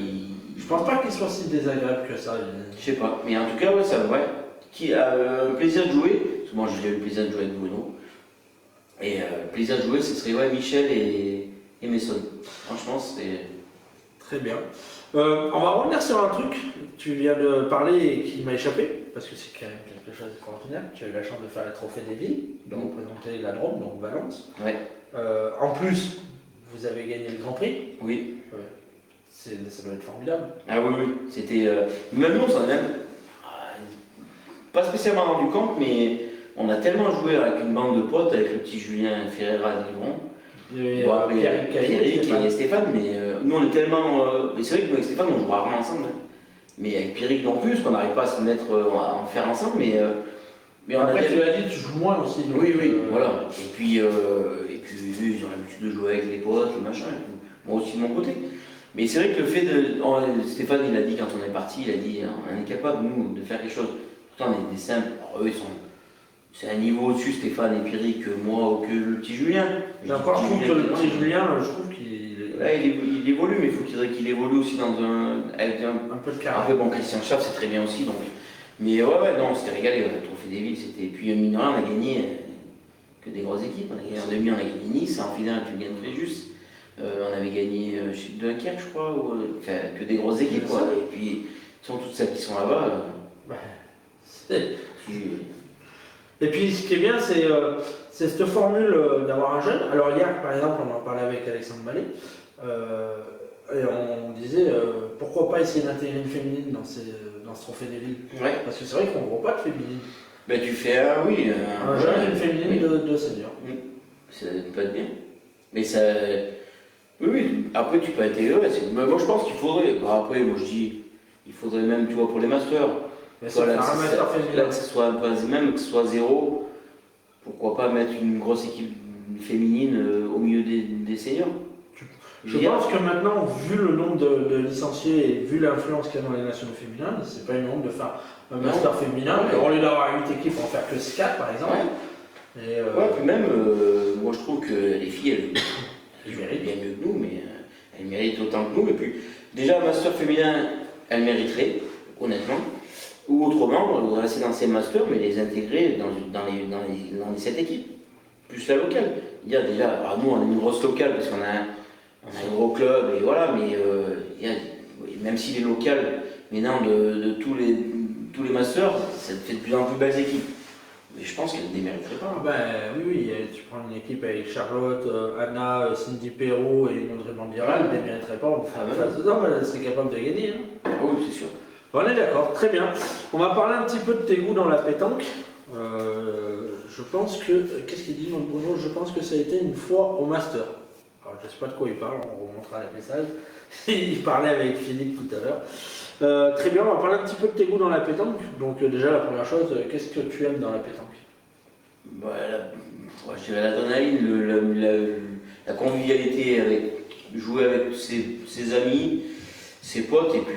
Je pense pas qu'il soit si désagréable que ça. Je sais pas, mais en tout cas, ouais, ça, ouais. Qui a un plaisir de jouer. Parce moi j'ai eu le plaisir de jouer avec Bruno. Et le plaisir de jouer, ce serait ouais, Michel et Messon. Franchement, c'est. Très bien. On va revenir sur un truc. Tu viens de parler et qui m'a échappé, parce que c'est quand même quelque chose d'extraordinaire. Tu as eu la chance de faire le Trophée des villes, de représenter la Drôme, donc Valence. Ouais. En plus, vous avez gagné le Grand Prix. Oui. Ça doit être formidable. Ah oui, oui. C'était. Même nous, on s'en est même. Pas spécialement rendu compte, mais on a tellement joué avec une bande de potes, avec le petit Julien Ferreira de Livron. Et Bon, après, Pierrick et Stéphane, mais nous on est tellement. Mais c'est vrai que nous avec Stéphane on joue rarement ensemble. Hein. Mais avec Pierrick non plus, parce qu'on n'arrive pas à se mettre à en faire ensemble, mais on a après, tu l'as dit, tu joues moins aussi. Donc, oui, oui, voilà. Et puis eux, ils ont l'habitude de jouer avec les potes, les machins, et tout. Moi aussi de mon côté. Mais c'est vrai que le fait de. Stéphane, il a dit quand on est parti, il a dit on est capable, nous, de faire quelque chose. Pourtant, on est des simples. Alors, eux, ils sont. C'est un niveau au-dessus, Stéphane et Pierrick, que moi ou que le petit Julien. Et encore, je trouve que le petit Julien, je trouve qu'il. Là, il évolue, mais il faut qu'il évolue aussi dans avec un peu de caractère. Après, bon, Christian Schaff, c'est très bien aussi. Donc. Mais ouais, non, c'était régalé. Le Trophée des villes, c'était. Puis, mine de rien, on a gagné que des grosses équipes. On a gagné en demi, on a gagné Nice. En finale, tu gagnes très juste. On avait gagné chez Dunkerque, je crois. Enfin, que des grosses équipes, quoi. Et puis, sont toutes celles qui sont là-bas. Et puis ce qui est bien, c'est cette formule d'avoir un jeune. Alors hier, par exemple, on en parlait avec Alexandre Mallet, et on disait pourquoi pas essayer d'intégrer une féminine dans ce Trophée des villes. Ouais. Parce que c'est vrai qu'on ne voit pas de féminine. Ben tu fais un jeune et une féminine de senior. Ça peut être bien. Mais ça. Oui, après tu peux intégrer. Mais moi je pense qu'il faudrait. Après, moi je dis, il faudrait même, tu vois, pour les masters. Voilà, là, que ce soit même que ce soit zéro, pourquoi pas mettre une grosse équipe féminine au milieu des seniors. Je pense que maintenant, vu le nombre de licenciés et vu l'influence qu'il y a dans les nationaux féminines, c'est pas une honte de faire un master féminin. Au lieu d'avoir 8 équipes, on va faire que 4 par exemple. Ouais. Et puis même, moi je trouve que les filles, elles méritent bien mieux que nous, mais elles méritent autant que nous. Et puis déjà, un master féminin, elles mériteraient, honnêtement. Ou autrement, rester dans ces masters, mais les intégrer dans les 7 équipes, plus la locale. Il y a déjà, alors nous on a une grosse locale parce qu'on a un gros club, et voilà, mais même si les locales, maintenant de tous les masters, ça fait de plus en plus belles équipes. Mais je pense qu'elles ne les mériteraient pas. Oui, tu prends une équipe avec Charlotte, Anna, Cindy Perrault et une Audrey Bandiera, elles ne les mériteraient pas. Elles seraient capables de gagner. Hein. Oui, c'est sûr. On est d'accord, très bien. On va parler un petit peu de tes goûts dans la pétanque. Je pense que. Qu'est-ce qu'il dit, mon Bruno? Je pense que ça a été une fois au Master. Alors, je ne sais pas de quoi il parle, on remontera les messages. Il parlait avec Philippe tout à l'heure. Très bien, on va parler un petit peu de tes goûts dans la pétanque. Donc, déjà, la première chose, qu'est-ce que tu aimes dans la pétanque? Je dirais l'adrénaline, la convivialité, jouer avec ses amis, ses potes, et puis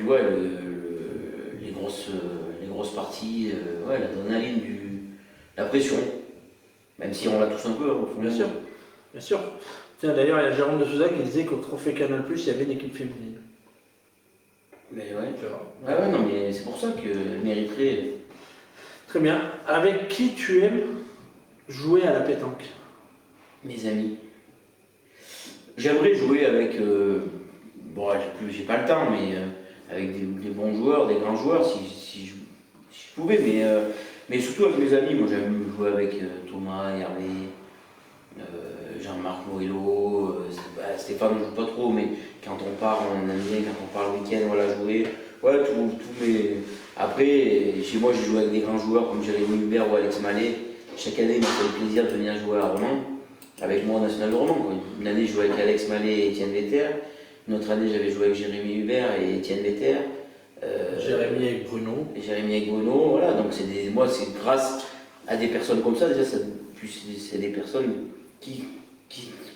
les grosses parties, l'adrénaline, la pression, même si on l'a tous un peu. Bien sûr, bien sûr. Tiens, d'ailleurs, il y a Jérôme de Souza qui disait qu'au Trophée Canal+, il y avait une équipe féminine. Mais ouais, tu vois. Ah ouais, non, mais c'est pour ça qu'elle mériterait. Très bien. Avec qui tu aimes jouer à la pétanque? Mes amis. J'aimerais jouer avec. J'ai pas le temps, mais avec des bons joueurs, des grands joueurs, si je pouvais, mais surtout avec mes amis. Moi j'aime jouer avec Thomas, Hervé, Jean-Marc Morillo, Stéphane ne joue pas trop, mais quand on part, on aime bien, quand on part le week-end, voilà, jouer. Ouais, tous mes. Après, chez moi, j'ai joué avec des grands joueurs comme Jérémy Hubert ou Alex Mallet. Chaque année, il m'a fait le plaisir de venir jouer à Romans, avec moi au National de Romans. Quoi. Une année, je jouais avec Alex Mallet et Étienne Vetter. Une autre année, j'avais joué avec Jérémy Hubert et Étienne Vetter. Jérémy avec Bruno. Jérémy avec Bruno, voilà. Donc, moi, c'est grâce à des personnes comme ça, déjà, c'est des personnes qui,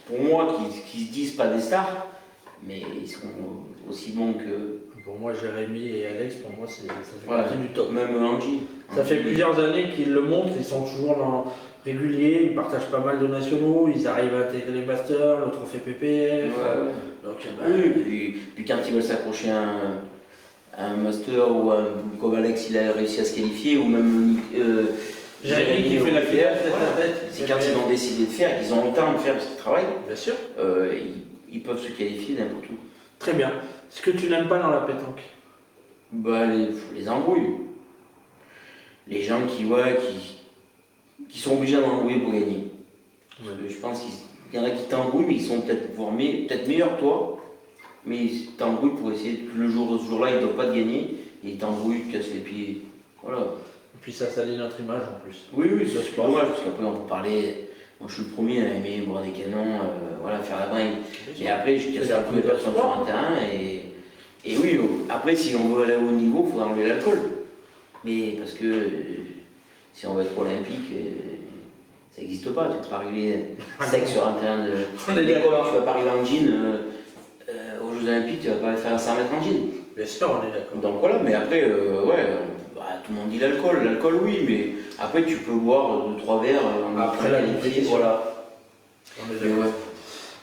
pour moi, qui se disent pas des stars, mais ils sont aussi bons que. Pour moi, Jérémy et Alex, pour moi, ça fait partie du top. Même Angie. Ça fait plusieurs années qu'ils le montrent, ils sont toujours réguliers, ils partagent pas mal de nationaux, ils arrivent à intégrer les masters, le trophée PPF. Oui, puis quand ils veulent s'accrocher à un master ou comme Alex il a réussi à se qualifier, ou même Jérémy qui fait la filière tête à tête. C'est quand ils ont décidé de faire, qu'ils ont le temps de faire parce qu'ils travaillent, Bien sûr. ils peuvent se qualifier n'importe où. Très bien. Ce que tu n'aimes pas dans la pétanque? Bah, les embrouilles. Les gens qui sont obligés d'embrouiller pour gagner. Parce que je pense qu'il y en a qui t'embrouillent, mais ils sont peut-être meilleurs que toi, mais ils t'embrouillent pour essayer, ce jour-là, ils ne doivent pas te gagner, et ils t'embrouillent, ils te cassent les pieds. Voilà. Et puis ça salit notre image en plus. Oui, c'est dommage, parce qu'après on peut parler. Moi je suis le premier à aimer boire des canons, voilà, faire la bringue. Et après, je casse un peu les personnes sur un terrain, et oui, après, si on veut aller au haut niveau, il faut enlever l'alcool. Mais parce que si on veut être olympique, ça n'existe pas. Tu ne peux pas arriver sec sur un terrain de. Tu ne vas pas arriver en jean aux Jeux Olympiques, tu ne vas pas faire 100 mètres en jean. Bien sûr, on est d'accord. Donc voilà, mais après, tout le monde dit l'alcool. L'alcool, oui, mais après, tu peux boire 2-3 verres. Après la compétition. Voilà. On est d'accord. Ouais.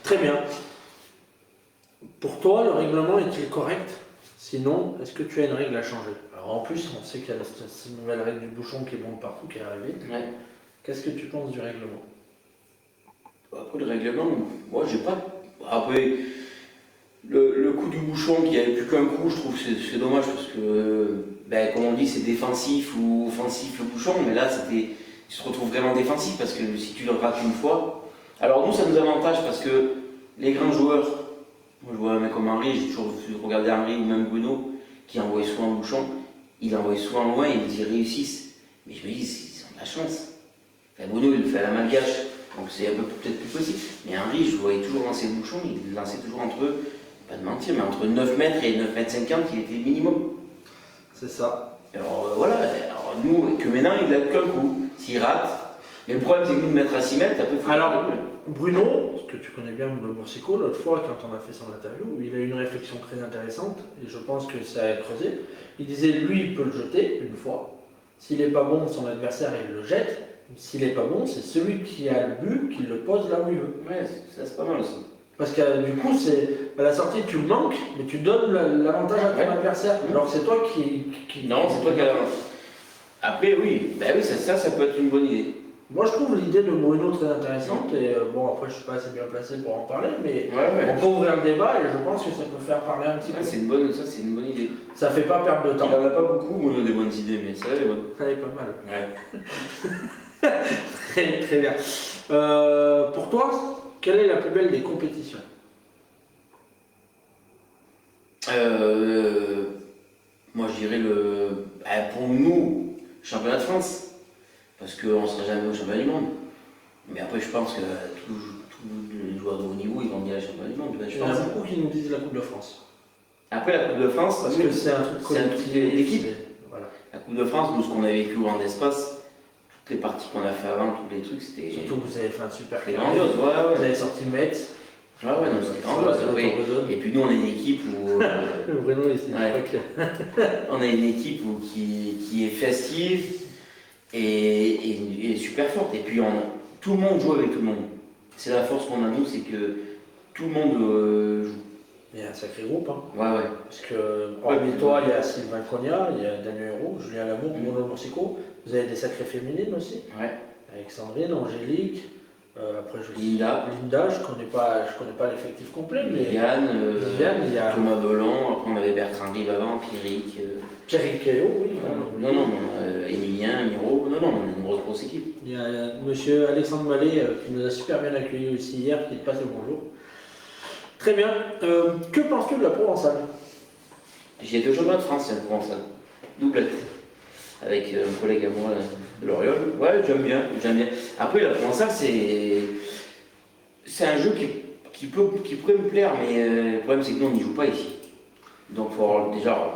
Très bien. Pour toi, le règlement est-il correct? Sinon, est-ce que tu as une règle à changer? Alors en plus, on sait qu'il y a cette nouvelle règle du bouchon qui est bon partout, qui est arrivée. Ouais. Qu'est-ce que tu penses du règlement? Après, le règlement, moi, j'ai pas. Après, le coup du bouchon qui avait plus qu'un coup, je trouve que c'est dommage parce que, comme on dit, c'est défensif ou offensif le bouchon, mais là, tu te retrouves vraiment défensif parce que si tu le rates une fois. Alors, nous, ça nous avantage parce que les grands joueurs, moi je vois un mec comme Henri, j'ai toujours regardé Henri ou même Bruno, qui envoie souvent le bouchon, il envoie souvent loin et ils réussissent. Mais je me dis, ils ont de la chance. Enfin, Bruno, il le fait à la malgache, donc c'est peut-être plus possible. Mais Henri, je le voyais toujours lancer le bouchon, il lançait toujours entre, pas de mentir, mais entre 9 mètres et 9 mètres 50, il était minimum. C'est ça. Alors voilà, alors, nous, que maintenant, il a qu'un coup. S'il rate, mais le problème, c'est que nous, de mettre à 6 mètres, après, il faut. Alors, Bruno, parce que tu connais bien le Boursico, l'autre fois, quand on a fait son interview, il a eu une réflexion très intéressante, et je pense que ça a creusé. Il disait, lui, il peut le jeter une fois. S'il n'est pas bon, son adversaire, il le jette. S'il n'est pas bon, c'est celui qui a le but qui le pose là où il veut. Ouais, ça c'est pas mal aussi. Parce que du coup, à la sortie, tu le manques, mais tu donnes l'avantage à ton adversaire. Alors c'est toi qui. Non, c'est toi qui as l'avantage. Après, oui, ça peut être une bonne idée. Moi, je trouve l'idée de Bruno très intéressante. Et bon, après, je ne suis pas assez bien placé pour en parler, mais on peut ouvrir le débat et je pense que ça peut faire parler un petit peu. C'est une bonne idée. Ça fait pas perdre de temps. Il n'en a pas beaucoup, Bruno, des bonnes idées, mais ça, elle est bonne. Elle est pas mal. Ouais. Très, très bien. Pour toi, quelle est la plus belle des compétitions? Moi, je dirais pour nous, championnat de France. Parce qu'on ne sera jamais au championnat du monde. Mais après, je pense que tous les joueurs de haut niveau, ils vont dire le championnat du monde. Il y en a beaucoup qui nous disent la Coupe de France. Après, la Coupe de France, parce que c'est un truc d'équipe. Voilà. La Coupe de France, nous, ce qu'on a vécu en espace, toutes les parties qu'on a fait avant, tous les trucs, c'était. Surtout que vous avez fait un super carrière. Grandiose, ouais. Vous avez sorti Metz. Ouais, non, c'était grandiose. Et puis nous, on est une équipe où. Bruno, c'est pas clair. On a une équipe qui est festive et super forte. Et puis, tout le monde joue avec tout le monde. C'est la force qu'on a, nous, c'est que tout le monde joue. Il y a un sacré groupe. Hein. Ouais. Parce que, parmi toi, il y a Sylvain Cogna, il y a Daniel Hérault, Julien Lamour, Bruno Boursico. Vous avez des sacrées féminines aussi. Ouais. Alexandrine, Angélique. Après, Linda, je connais pas l'effectif complet, mais Viviane, il y a Thomas Belon, après on avait Bertrand Rive avant, Pierrick. Pierrick Caillot, oui. Non, Emilien, Miro, non, on a une grosse équipe. Il y a monsieur Alexandre Mallet qui nous a super bien accueillis aussi hier, qui te passe le bonjour. Très bien. Que penses-tu de la Provençale? J'ai été au championnat de France, la Provençale. Doublette. Avec un collègue à moi de l'Oriole. Ouais, j'aime bien. Après, la Provençale, c'est un jeu qui pourrait me plaire, mais le problème, c'est que nous, on n'y joue pas ici. Donc, déjà,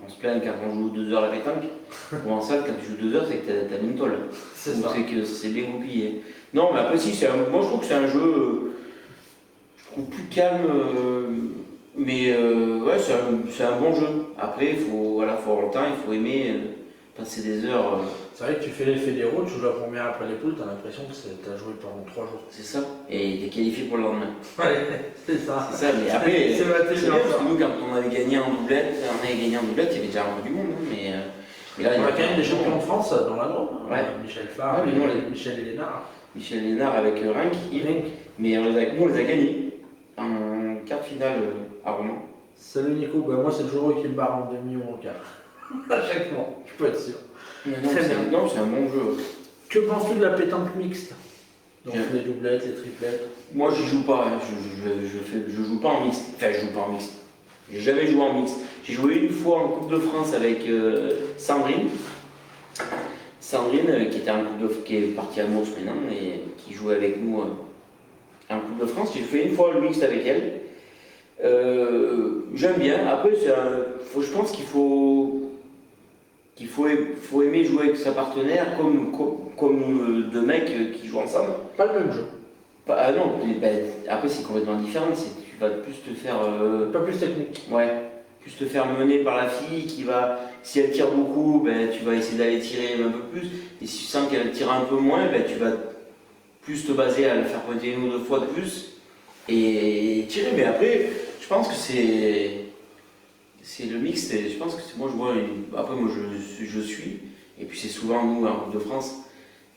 on se plaint quand on joue 2 heures à la pétanque. Provençale, quand tu joues 2 heures, c'est que t'as mis une tolle. C'est ça. C'est que c'est bien goupillé. Non, mais après, si, moi, je trouve que c'est un jeu, je trouve plus calme, mais ouais, c'est un bon jeu. Après, il faut avoir le temps, il faut aimer passer des heures. C'est vrai que tu fais les fédéraux, tu joues la première après les poules, tu as l'impression que tu as joué pendant 3 jours. C'est ça, et tu es qualifié pour le lendemain. Ouais, c'est ça. C'est ça, mais après, c'est bien, parce que nous, quand on avait gagné en doublette, il y avait déjà un peu du monde, hein, mais Et là, On a quand même des champions de France dans la Drôme. Ouais. Michel Farr, Ouais, mais non, Michel Lénard. Michel Lénard avec Rink, mais nous on les a gagnés en quart finale à Romans. Salut Nico, moi c'est le joueur qui me barre en demi ou en quart. À chaque fois, je peux être sûr. Non, Très bien. Non, c'est un bon jeu. Que penses-tu de la pétanque mixte? Donc Bien. les doublettes, les triplettes. Moi, j'y joue pas. Hein. Je joue pas en mixte. Enfin, je joue pas en mixte. J'ai jamais joué en mixte. J'ai joué une fois en Coupe de France avec Sandrine. Sandrine, qui est partie à Mons maintenant et qui jouait avec nous en Coupe de France. J'ai fait une fois le mixte avec elle. J'aime bien. Après, je pense qu'il faut aimer jouer avec sa partenaire comme deux mecs qui jouent ensemble. Pas le même jeu. Ah non, après c'est complètement différent. Tu vas plus te faire. Pas plus technique. Ouais, plus te faire mener par la fille qui va. Si elle tire beaucoup, tu vas essayer d'aller tirer un peu plus. Et si tu sens qu'elle tire un peu moins, tu vas plus te baser à le faire pointer une ou deux fois de plus et tirer. Mais après, je pense que c'est le mix. Je pense que moi je vois. Après, moi je suis. Et puis c'est souvent nous en Coupe de France.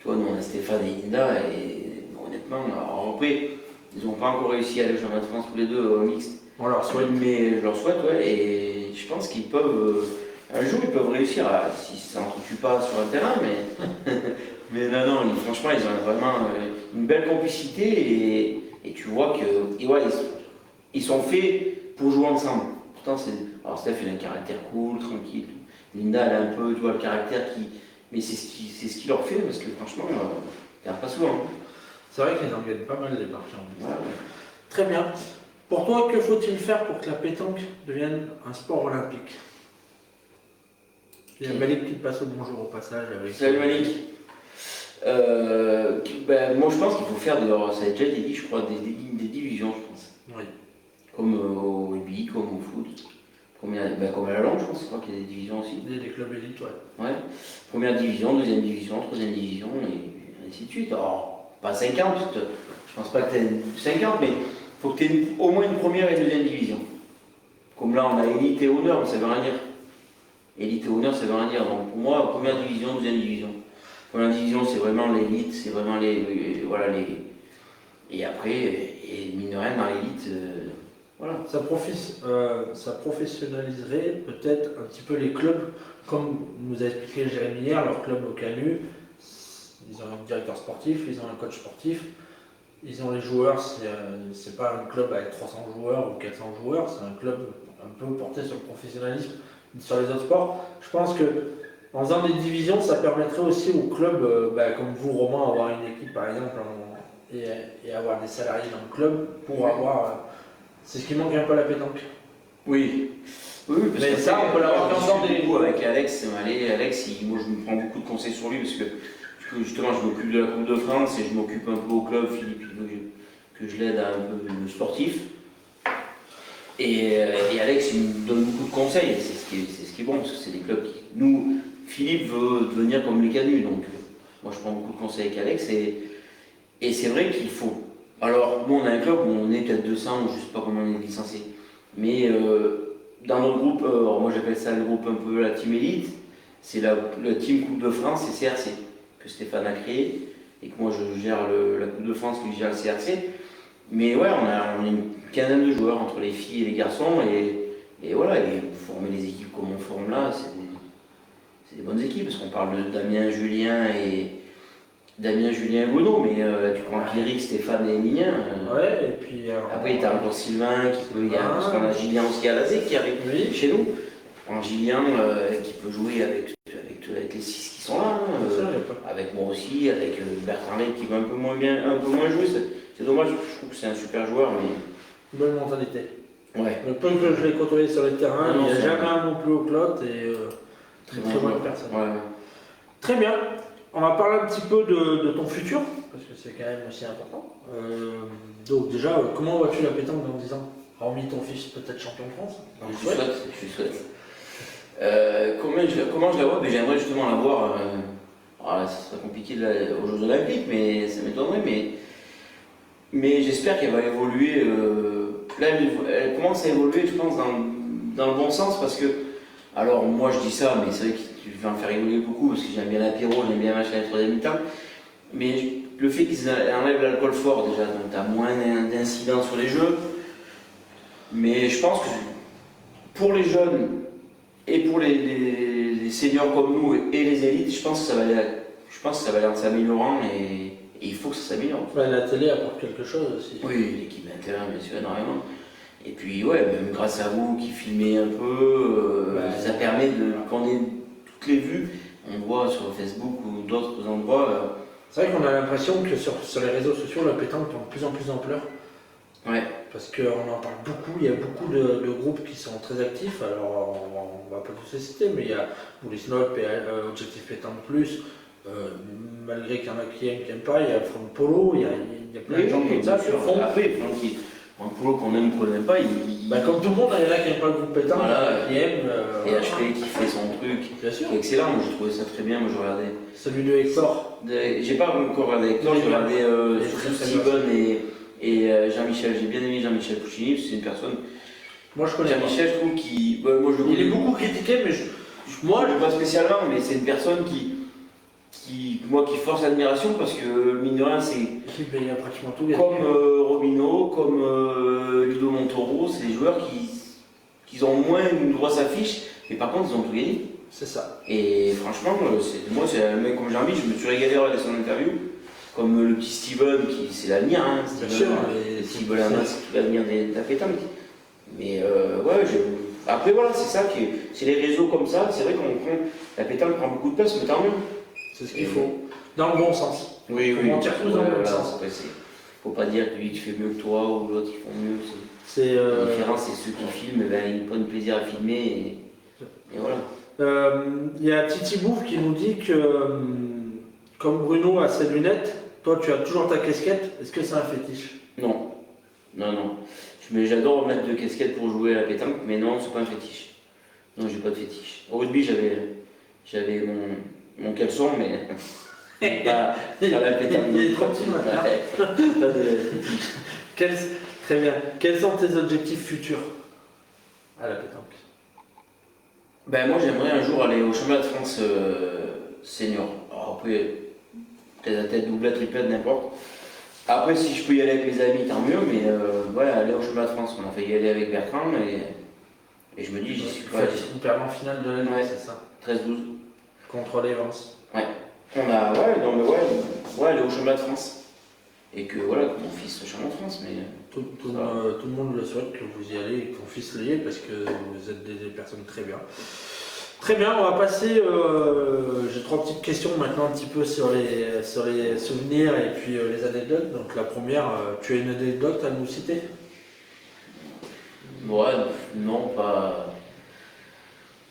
Tu vois, nous on a Stéphane et Linda. Et honnêtement, alors après, ils n'ont pas encore réussi à aller au championnat de France tous les deux au mixte. On leur souhaite. Mais je leur souhaite, ouais. Et je pense qu'ils peuvent. Un jour, ils peuvent réussir, si ça n'entretue pas sur un terrain, mais non, franchement, ils ont vraiment une belle complicité et tu vois ils sont faits pour jouer ensemble. Pourtant, alors Steph, il a un caractère cool, tranquille. Linda, elle a un peu, tu vois, le caractère qui. Mais c'est ce qui leur fait, parce que franchement, il n'y a pas souvent. C'est vrai qu'ils en gagnent pas mal les parties en mixte. Ouais. Très bien. Pour toi, que faut-il faire pour que la pétanque devienne un sport olympique? Il y a Malik qui te passe au bonjour au passage. Salut Malik. Moi je pense qu'il faut faire, ça a déjà été dit, je crois, des divisions, je pense. Oui. Comme au rugby, comme au foot. Comme à la longue, je pense, je crois qu'il y a des divisions aussi. Des clubs élites, ouais. Ouais. Première division, deuxième division, troisième division, et ainsi de suite. Alors, pas 50, je pense pas que tu aies 50, mais il faut que tu aies au moins une première et une deuxième division. Comme là, on a élite et honneur, mais ça veut rien dire. Élite et honneur, ça veut rien dire. Donc pour moi, première division, deuxième division. Première division, c'est vraiment l'élite, c'est vraiment et après, mine de rien, dans l'élite, voilà. Ça professionnaliserait peut-être un petit peu les clubs, comme nous a expliqué Jérémy hier, leur club au Canu. Ils ont un directeur sportif, ils ont un coach sportif, ils ont les joueurs, c'est pas un club avec 300 joueurs ou 400 joueurs, c'est un club un peu porté sur le professionnalisme. Sur les autres sports, je pense que en faisant des divisions, ça permettrait aussi aux clubs, comme vous, Romain, avoir une équipe par exemple et avoir des salariés dans le club pour avoir. C'est ce qui manque un peu à la pétanque. Oui, parce mais que ça, on peut l'avoir dans des coups avec Alex. Alex, moi je me prends beaucoup de conseils sur lui parce que justement je m'occupe de la Coupe de France et je m'occupe un peu au club. Philippe, il veut que je l'aide un peu le sportif. Et Alex, il me donne beaucoup de conseils, c'est ce qui est bon, parce que c'est des clubs qui. Nous, Philippe veut devenir comme les Canus, donc moi je prends beaucoup de conseils avec Alex, et c'est vrai qu'il faut. Alors, nous on a un club où on est peut-être 200, ou je ne sais pas comment on est licencié, mais dans notre groupe, moi j'appelle ça le groupe un peu la team élite, c'est la team Coupe de France, c'est CRC, que Stéphane a créé, et que moi je gère la Coupe de France, qui gère le CRC. Mais ouais, on a une quinzaine de joueurs entre les filles et les garçons, et voilà, et former les équipes comme on forme là, c'est des bonnes équipes, parce qu'on parle de Damien, Julien et Bruno, mais tu prends Pierrick, Stéphane et Emilien. Ouais, et puis. Après, tu as encore Sylvain, parce qu'on a Julien aussi à l'ASE qui arrive chez nous. Tu prends Julien qui peut jouer avec les 6 qui sont là, avec moi aussi, avec Bertrand Ley qui va un peu moins jouer. C'est dommage, je trouve que c'est un super joueur, mais. Bonne mentalité. Ouais. Le peu que je l'ai côtoyé sur les terrains, il n'y a jamais un non plus au clotte et très bonne personne. Ouais. Très bien. On va parler un petit peu de ton futur, parce que c'est quand même aussi important. Donc déjà, comment vois-tu la pétanque dans 10 ans? Hormis ton fils peut-être champion de France. Je souhaite. Comment je la vois? J'aimerais justement la voir. Alors là, ce serait compliqué aux Jeux Olympiques, mais ça m'étonnerait. Mais j'espère qu'elle va évoluer. Là, elle commence à évoluer, je pense, dans le bon sens, parce que Alors moi je dis ça, mais c'est vrai que tu vas en faire rigoler beaucoup parce que j'aime bien l'apéro, j'aime bien machin à 3e mi-temps. Mais le fait qu'ils enlèvent l'alcool fort déjà, donc tu as moins d'incidents sur les jeux. Mais je pense que pour les jeunes et pour les seniors comme nous et les élites, je pense que ça va aller en s'améliorant et il faut que ça s'améliore. Ouais, la télé apporte quelque chose aussi. Oui, l'équipe d'intérêt, bien sûr, énormément. Et puis, ouais, même grâce à vous qui filmez un peu, ça permet qu'on ait toutes les vues. On voit sur Facebook ou d'autres endroits. C'est vrai qu'on a l'impression que sur les réseaux sociaux, la pétanque prend de plus en plus d'ampleur. Ouais. Parce qu'on en parle beaucoup, il y a beaucoup de groupes qui sont très actifs. Alors, on va pas tous les citer, mais il y a Bully Snob et Objectif Pétanque Plus. Malgré qu'il y en a qui n'aiment pas, il y a Franck Polo, il y a plein de gens comme ça qui le font. Après, Franck Polo qu'on aime ou qu'on n'aime pas, comme tout le monde, il y en a qui n'aiment pas le groupe pétanque, voilà, qui aiment. Et HP qui fait son truc, bien sûr. qui est excellent, moi je trouvais ça très bien, moi je regardais. Celui de Hector. J'ai pas encore regardé Hector, j'ai regardé surtout Steven et Jean-Michel. J'ai bien aimé Jean-Michel Puccini, c'est une personne. Moi je connais Jean-Michel, je trouve qu'il. Il est beaucoup critiqué, mais moi je pas spécialement, mais c'est une personne qui force l'admiration parce que mine de rien, c'est. Il a pratiquement tout gagné. Comme Robinho, comme Ludo Montoro, c'est des joueurs qui ont moins une grosse affiche, mais par contre ils ont tout gagné. C'est ça. Et franchement, moi c'est un mec comme j'ai envie, je me suis régalé à regarder son interview. Comme le petit Steven, c'est l'avenir, hein, Steven Bernard, c'est tout l'avenir de la pétanque. Mais après voilà, c'est ça c'est les réseaux comme ça, c'est vrai la pétanque prend beaucoup de place, mais tant mieux. C'est ce qu'il faut. Dans le bon sens. Oui. On tire tous dans le bon sens. Faut pas dire que lui qui fait mieux que toi ou l'autre qui font mieux. La différence, c'est ceux qui filment, ils prennent plaisir à filmer et voilà. Il y a Titi Bouffe qui nous dit que, comme Bruno a ses lunettes, toi tu as toujours ta casquette. Est-ce que c'est un fétiche? Non. J'adore mettre de casquettes pour jouer à la pétanque, mais non, c'est pas un fétiche. Non, j'ai pas de fétiche. Au rugby, j'avais mon caleçon, mais pas la pétanque. Il est tranquille maintenant. Pas de fétiche. Très bien. Quels sont tes objectifs futurs à la pétanque? Moi j'aimerais un jour aller au championnat de France senior. Alors après, peut-être la tête doublette, triplette, n'importe. Après, si je peux y aller avec mes amis, tant mieux, mais aller au championnat de France. On a fait y aller avec Bertrand et je me dis, j'y suis pas. Une perle en finale de l'année, c'est ça? 13-12. Contre les Vans. Ouais. Aller au championnat de France. Et que voilà, que mon fils soit champion de France. Mais tout le monde le souhaite que vous y allez et que ton fils l'y ait parce que vous êtes des personnes très bien. Très bien, on va passer. J'ai 3 petites questions maintenant un petit peu sur les souvenirs et puis les anecdotes. Donc la première, tu as une anecdote à nous citer? Non,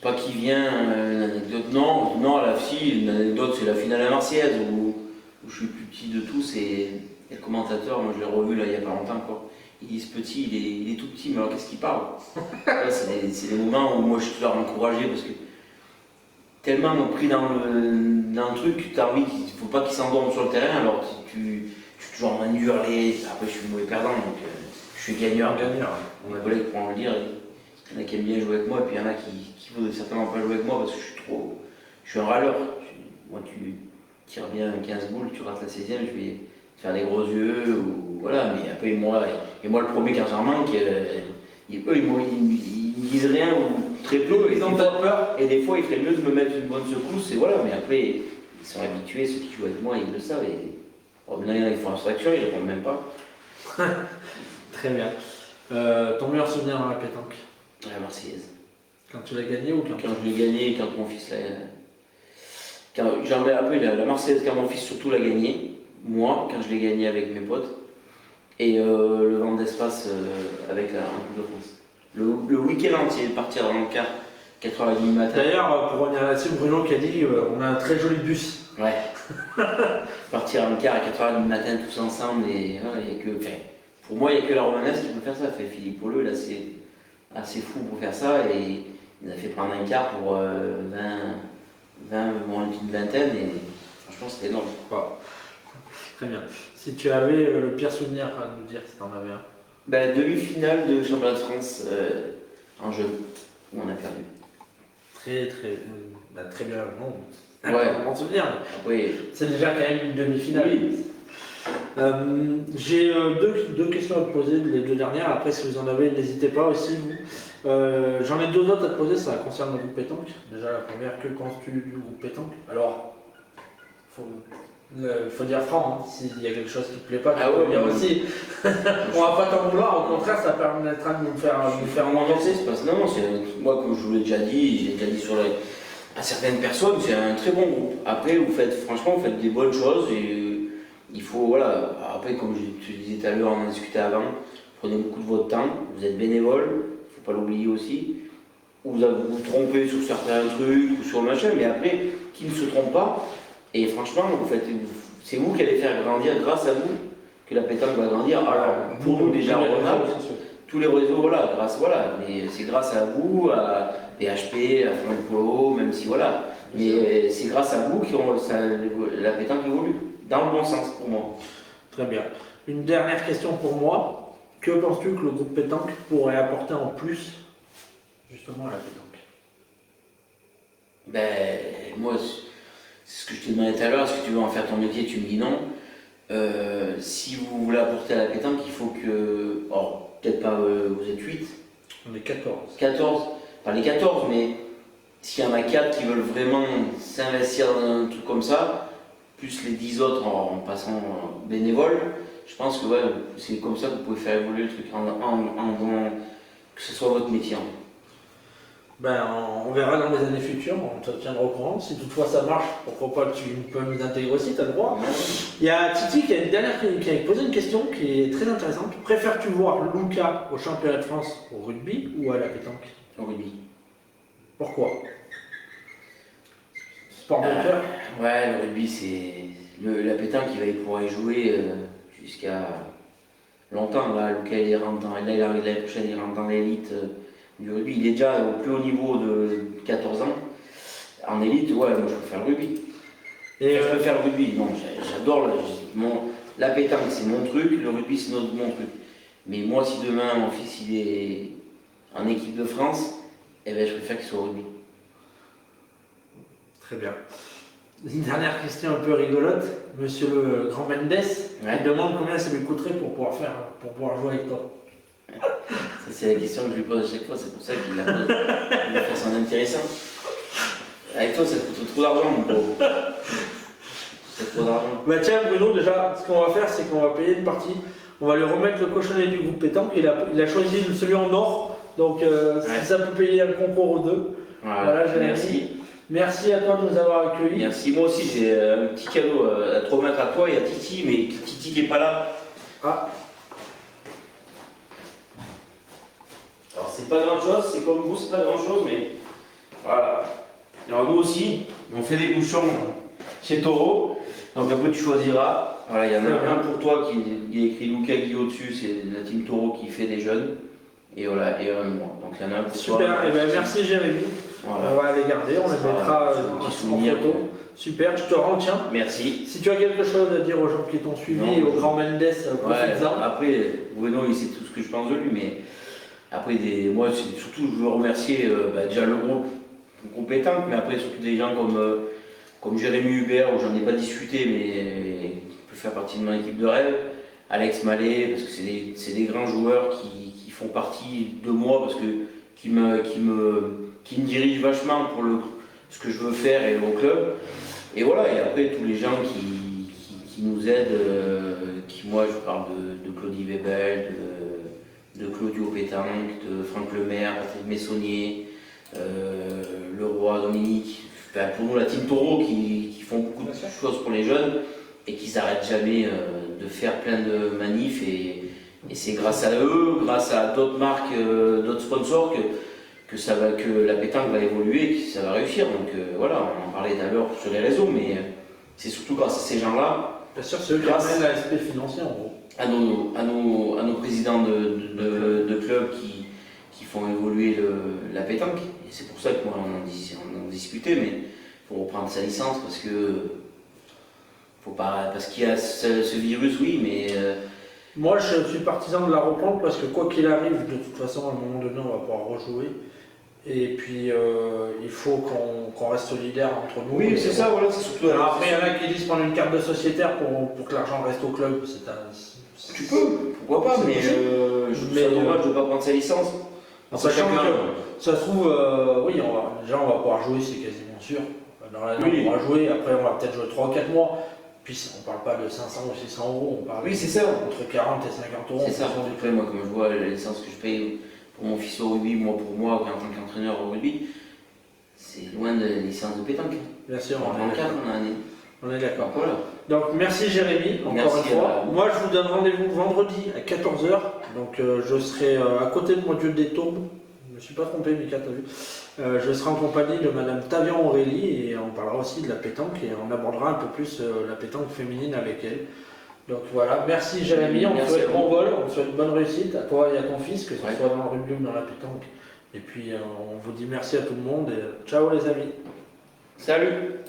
pas qui vient, une anecdote. Non, une anecdote, c'est la finale à Marseillaise où je suis le plus petit de tous et le commentateur, moi je l'ai revu là il y a pas longtemps encore. Ils disent petit, il est tout petit, mais alors qu'est-ce qu'il parle? C'est des moments où moi je suis toujours encouragé parce que tellement pris dans le truc, tu as envie qu'il ne faut pas qu'il s'endorme sur le terrain, alors tu es toujours en train de hurler. Après je suis mauvais perdant, donc je suis gagneur. Mon collègue pourra le dire, il y en a qui aiment bien jouer avec moi, et puis il y en a qui voudraient certainement pas jouer avec moi parce que je suis un râleur. Moi tu tires bien 15 boules, tu rates la 16e, je vais faire des gros yeux, ou voilà, mais après moi le premier quand j'en manque, eux ils me disent rien ou très peu, ils ont pas peur. Et des fois il ferait mieux de me mettre une bonne secousse, et voilà, mais après ils sont habitués, ceux qui jouent avec moi ils le savent, et maintenant ils font abstraction, ils ne répondent même pas. Très bien. Ton meilleur souvenir dans la pétanque? La Marseillaise. Quand tu l'as gagné ou quand je l'ai gagné, quand mon fils l'a. Après la Marseillaise, quand mon fils surtout l'a gagné, moi, quand je l'ai gagné avec mes potes, et le vent d'espace avec la Coupe de France. Le week-end entier, partir dans le car, 4h30 du matin. D'ailleurs, pour revenir là-dessus, Bruno qui a dit on a un très joli bus. Ouais. Partir dans le car à 4h30 du matin tous ensemble, et pour moi, il n'y a que la Romanesque qui peut faire ça. Philippe Pauleux, là, c'est assez fou pour faire ça, et il a fait prendre un car pour 20, une vingtaine, et franchement, c'était énorme. Wow. Très bien. Si tu avais le pire souvenir à nous dire, si tu en avais un. Demi-finale de championnat de France en jeu, où on a perdu. très bien. Non, Ouais. on se dire. Oui. C'est déjà quand même une demi-finale. Oui. J'ai deux questions à te poser, les deux dernières. Après, si vous en avez, n'hésitez pas aussi. Vous. J'en ai deux autres à te poser, ça concerne le groupe pétanque. Déjà, la première, que penses-tu du groupe pétanque? Alors, faut dire franc, hein. S'il y a quelque chose qui te plaît pas, tu peux dire aussi. On va pas t'en vouloir, au contraire, ça permettra de nous faire avancer. Non, moi, comme je vous l'ai déjà dit, j'ai déjà dit à certaines personnes, c'est un très bon groupe. Après, franchement, vous faites des bonnes choses et il faut, voilà. Après, comme je te disais tout à l'heure, on en discutait avant, prenez beaucoup de votre temps, vous êtes bénévole, il ne faut pas l'oublier aussi. Vous vous trompez sur certains trucs ou sur le machin, mais après, qui ne se trompe pas. Et franchement, c'est vous qui allez faire grandir, grâce à vous, que la pétanque va grandir. Alors, pour nous, déjà, tous les réseaux, voilà, mais c'est grâce à vous, à PHP, à Franck Polo, même si voilà. Mais c'est grâce à vous que la pétanque évolue, dans le bon sens pour moi. Très bien. Une dernière question pour moi. Que penses-tu que le groupe pétanque pourrait apporter en plus, justement, à la pétanque? Ben, moi, c'est ce que je t'ai demandé tout à l'heure, est-ce que tu veux en faire ton métier? Tu me dis non. Si vous voulez apporter à la pétanque, il faut que. Or, peut-être pas, vous êtes 8. On est 14. 14, pas les 14, mais s'il y en a 4 qui veulent vraiment s'investir dans un truc comme ça, plus les 10 autres en passant bénévole, je pense que ouais, c'est comme ça que vous pouvez faire évoluer le truc, que ce soit votre métier. Ben, on verra dans les années futures, on te tiendra au courant. Si toutefois ça marche, pourquoi pas tu peux nous intégrer aussi, tu as le droit. Il y a Titi qui a une dernière qui a posé une question qui est très intéressante. Préfères-tu voir Lucas au championnat de France au rugby ou à la pétanque? Au rugby. Pourquoi? Sport moteur? Ouais, le rugby, c'est. La pétanque, il pourra y jouer jusqu'à longtemps. Là, Lucas, il rentre dans. Là, l'année prochaine, il rentre dans l'élite du rugby. Il est déjà au plus haut niveau de 14 ans. En élite, ouais, moi je préfère le rugby. Et je préfère le rugby. Non, j'adore la pétanque, c'est mon truc. Le rugby, c'est mon truc. Mais moi, si demain mon fils il est en équipe de France, eh ben, je préfère qu'il soit au rugby. Très bien. Une dernière question un peu rigolote. Monsieur le Grand Mendes, il demande combien ça lui coûterait pour pouvoir jouer avec toi. Ça, c'est la question que je lui pose à chaque fois, c'est pour ça qu'il la pose de façon intéressante. Avec toi, ça te coûte trop d'argent, mon pauvre. C'est trop d'argent. Bah tiens, Bruno, déjà, ce qu'on va faire, c'est qu'on va payer une partie. On va lui remettre le cochonnet du groupe pétanque. Il a choisi celui en or. Donc, si ça peut payer un concours aux deux. Voilà, merci. Merci à toi de nous avoir accueillis. Merci, moi aussi, j'ai un petit cadeau à te remettre à toi et à Titi, mais Titi qui n'est pas là. Ah. Alors, c'est pas grand chose, c'est comme vous, c'est pas grand chose, mais voilà. Alors, nous aussi, on fait des bouchons chez Toro, donc après tu choisiras. Voilà, il y en a un pour toi qui est écrit Lucas Guillot dessus, c'est la team Toro qui fait des jeunes. Et voilà, et moi. Donc il y en a un pour toi. Super, et ben merci Jérémy. Voilà. On va les garder, on les mettra en photo. Super, je te rends, tiens. Merci. Si tu as quelque chose à dire aux gens qui t'ont suivi et au Grand Mendes, profites-en. Après, Bruno, il sait tout ce que je pense de lui, mais après, moi, surtout, je veux remercier déjà le groupe pétanque, mais après, surtout des gens comme Jérémy Hubert, où j'en ai pas discuté, mais qui peut faire partie de mon équipe de rêve. Alex Mallet, parce que c'est des grands joueurs qui font partie de moi, parce que qui me dirigent vachement pour ce que je veux faire et au club. Et voilà, et après tous les gens qui nous aident, moi je parle de Claudie Webel, de Claudio Pétanque, de Franck Lemaire, Patrick Messonnier, Leroy, Dominique, enfin, pour nous la team Toro qui font beaucoup de choses pour les jeunes et qui s'arrêtent jamais de faire plein de manifs et c'est grâce à eux, grâce à d'autres marques, d'autres sponsors que la pétanque va évoluer et que ça va réussir. Donc voilà, on en parlait tout à l'heure sur les réseaux, mais c'est surtout grâce à ces gens-là. Bien sûr, c'est eux qui amènent l'aspect financier en gros. À nos présidents de clubs qui font évoluer la pétanque. Et c'est pour ça que moi on en discutait, mais il faut reprendre sa licence parce qu'il y a ce virus, oui, mais. Moi, je suis partisan de la reprendre parce que quoi qu'il arrive, de toute façon, à un moment donné, on va pouvoir rejouer. Et puis, il faut qu'on reste solidaire entre nous. Oui, c'est ça, voilà, c'est surtout. Alors après, il y en a qui disent prendre une carte de sociétaire pour que l'argent reste au club. Tu peux, pourquoi pas, mais je trouve ça dommage de ne pas prendre sa licence. En sachant que ça se trouve, oui, déjà on va pouvoir jouer, c'est quasiment sûr. Dans l'année, on pourra jouer, après on va peut-être jouer 3 ou 4 mois. Puis on parle pas de 500 ou 600 euros, on parle c'est ça. entre 40 et 50 euros. C'est ça. Après, moi, comme je vois la licence que je paye pour mon fils au rugby, moi pour moi, en tant qu'entraîneur au rugby, c'est loin de la licence de pétanque. Bien sûr, on est d'accord. Voilà. Donc merci Jérémy, encore une fois. Moi je vous donne rendez-vous vendredi à 14h. Donc je serai à côté de mon Dieu des Tourbes. Je ne me suis pas trompé, Mika, t'as vu. Je serai en compagnie de Madame Tavian Aurélie et on parlera aussi de la pétanque et on abordera un peu plus la pétanque féminine avec elle. Donc voilà, merci Jérémy, on te souhaite bon vol, on te souhaite bonne réussite à toi et à ton fils, que ce soit dans le rugby ou dans la pétanque. Et puis on vous dit merci à tout le monde et ciao les amis. Salut.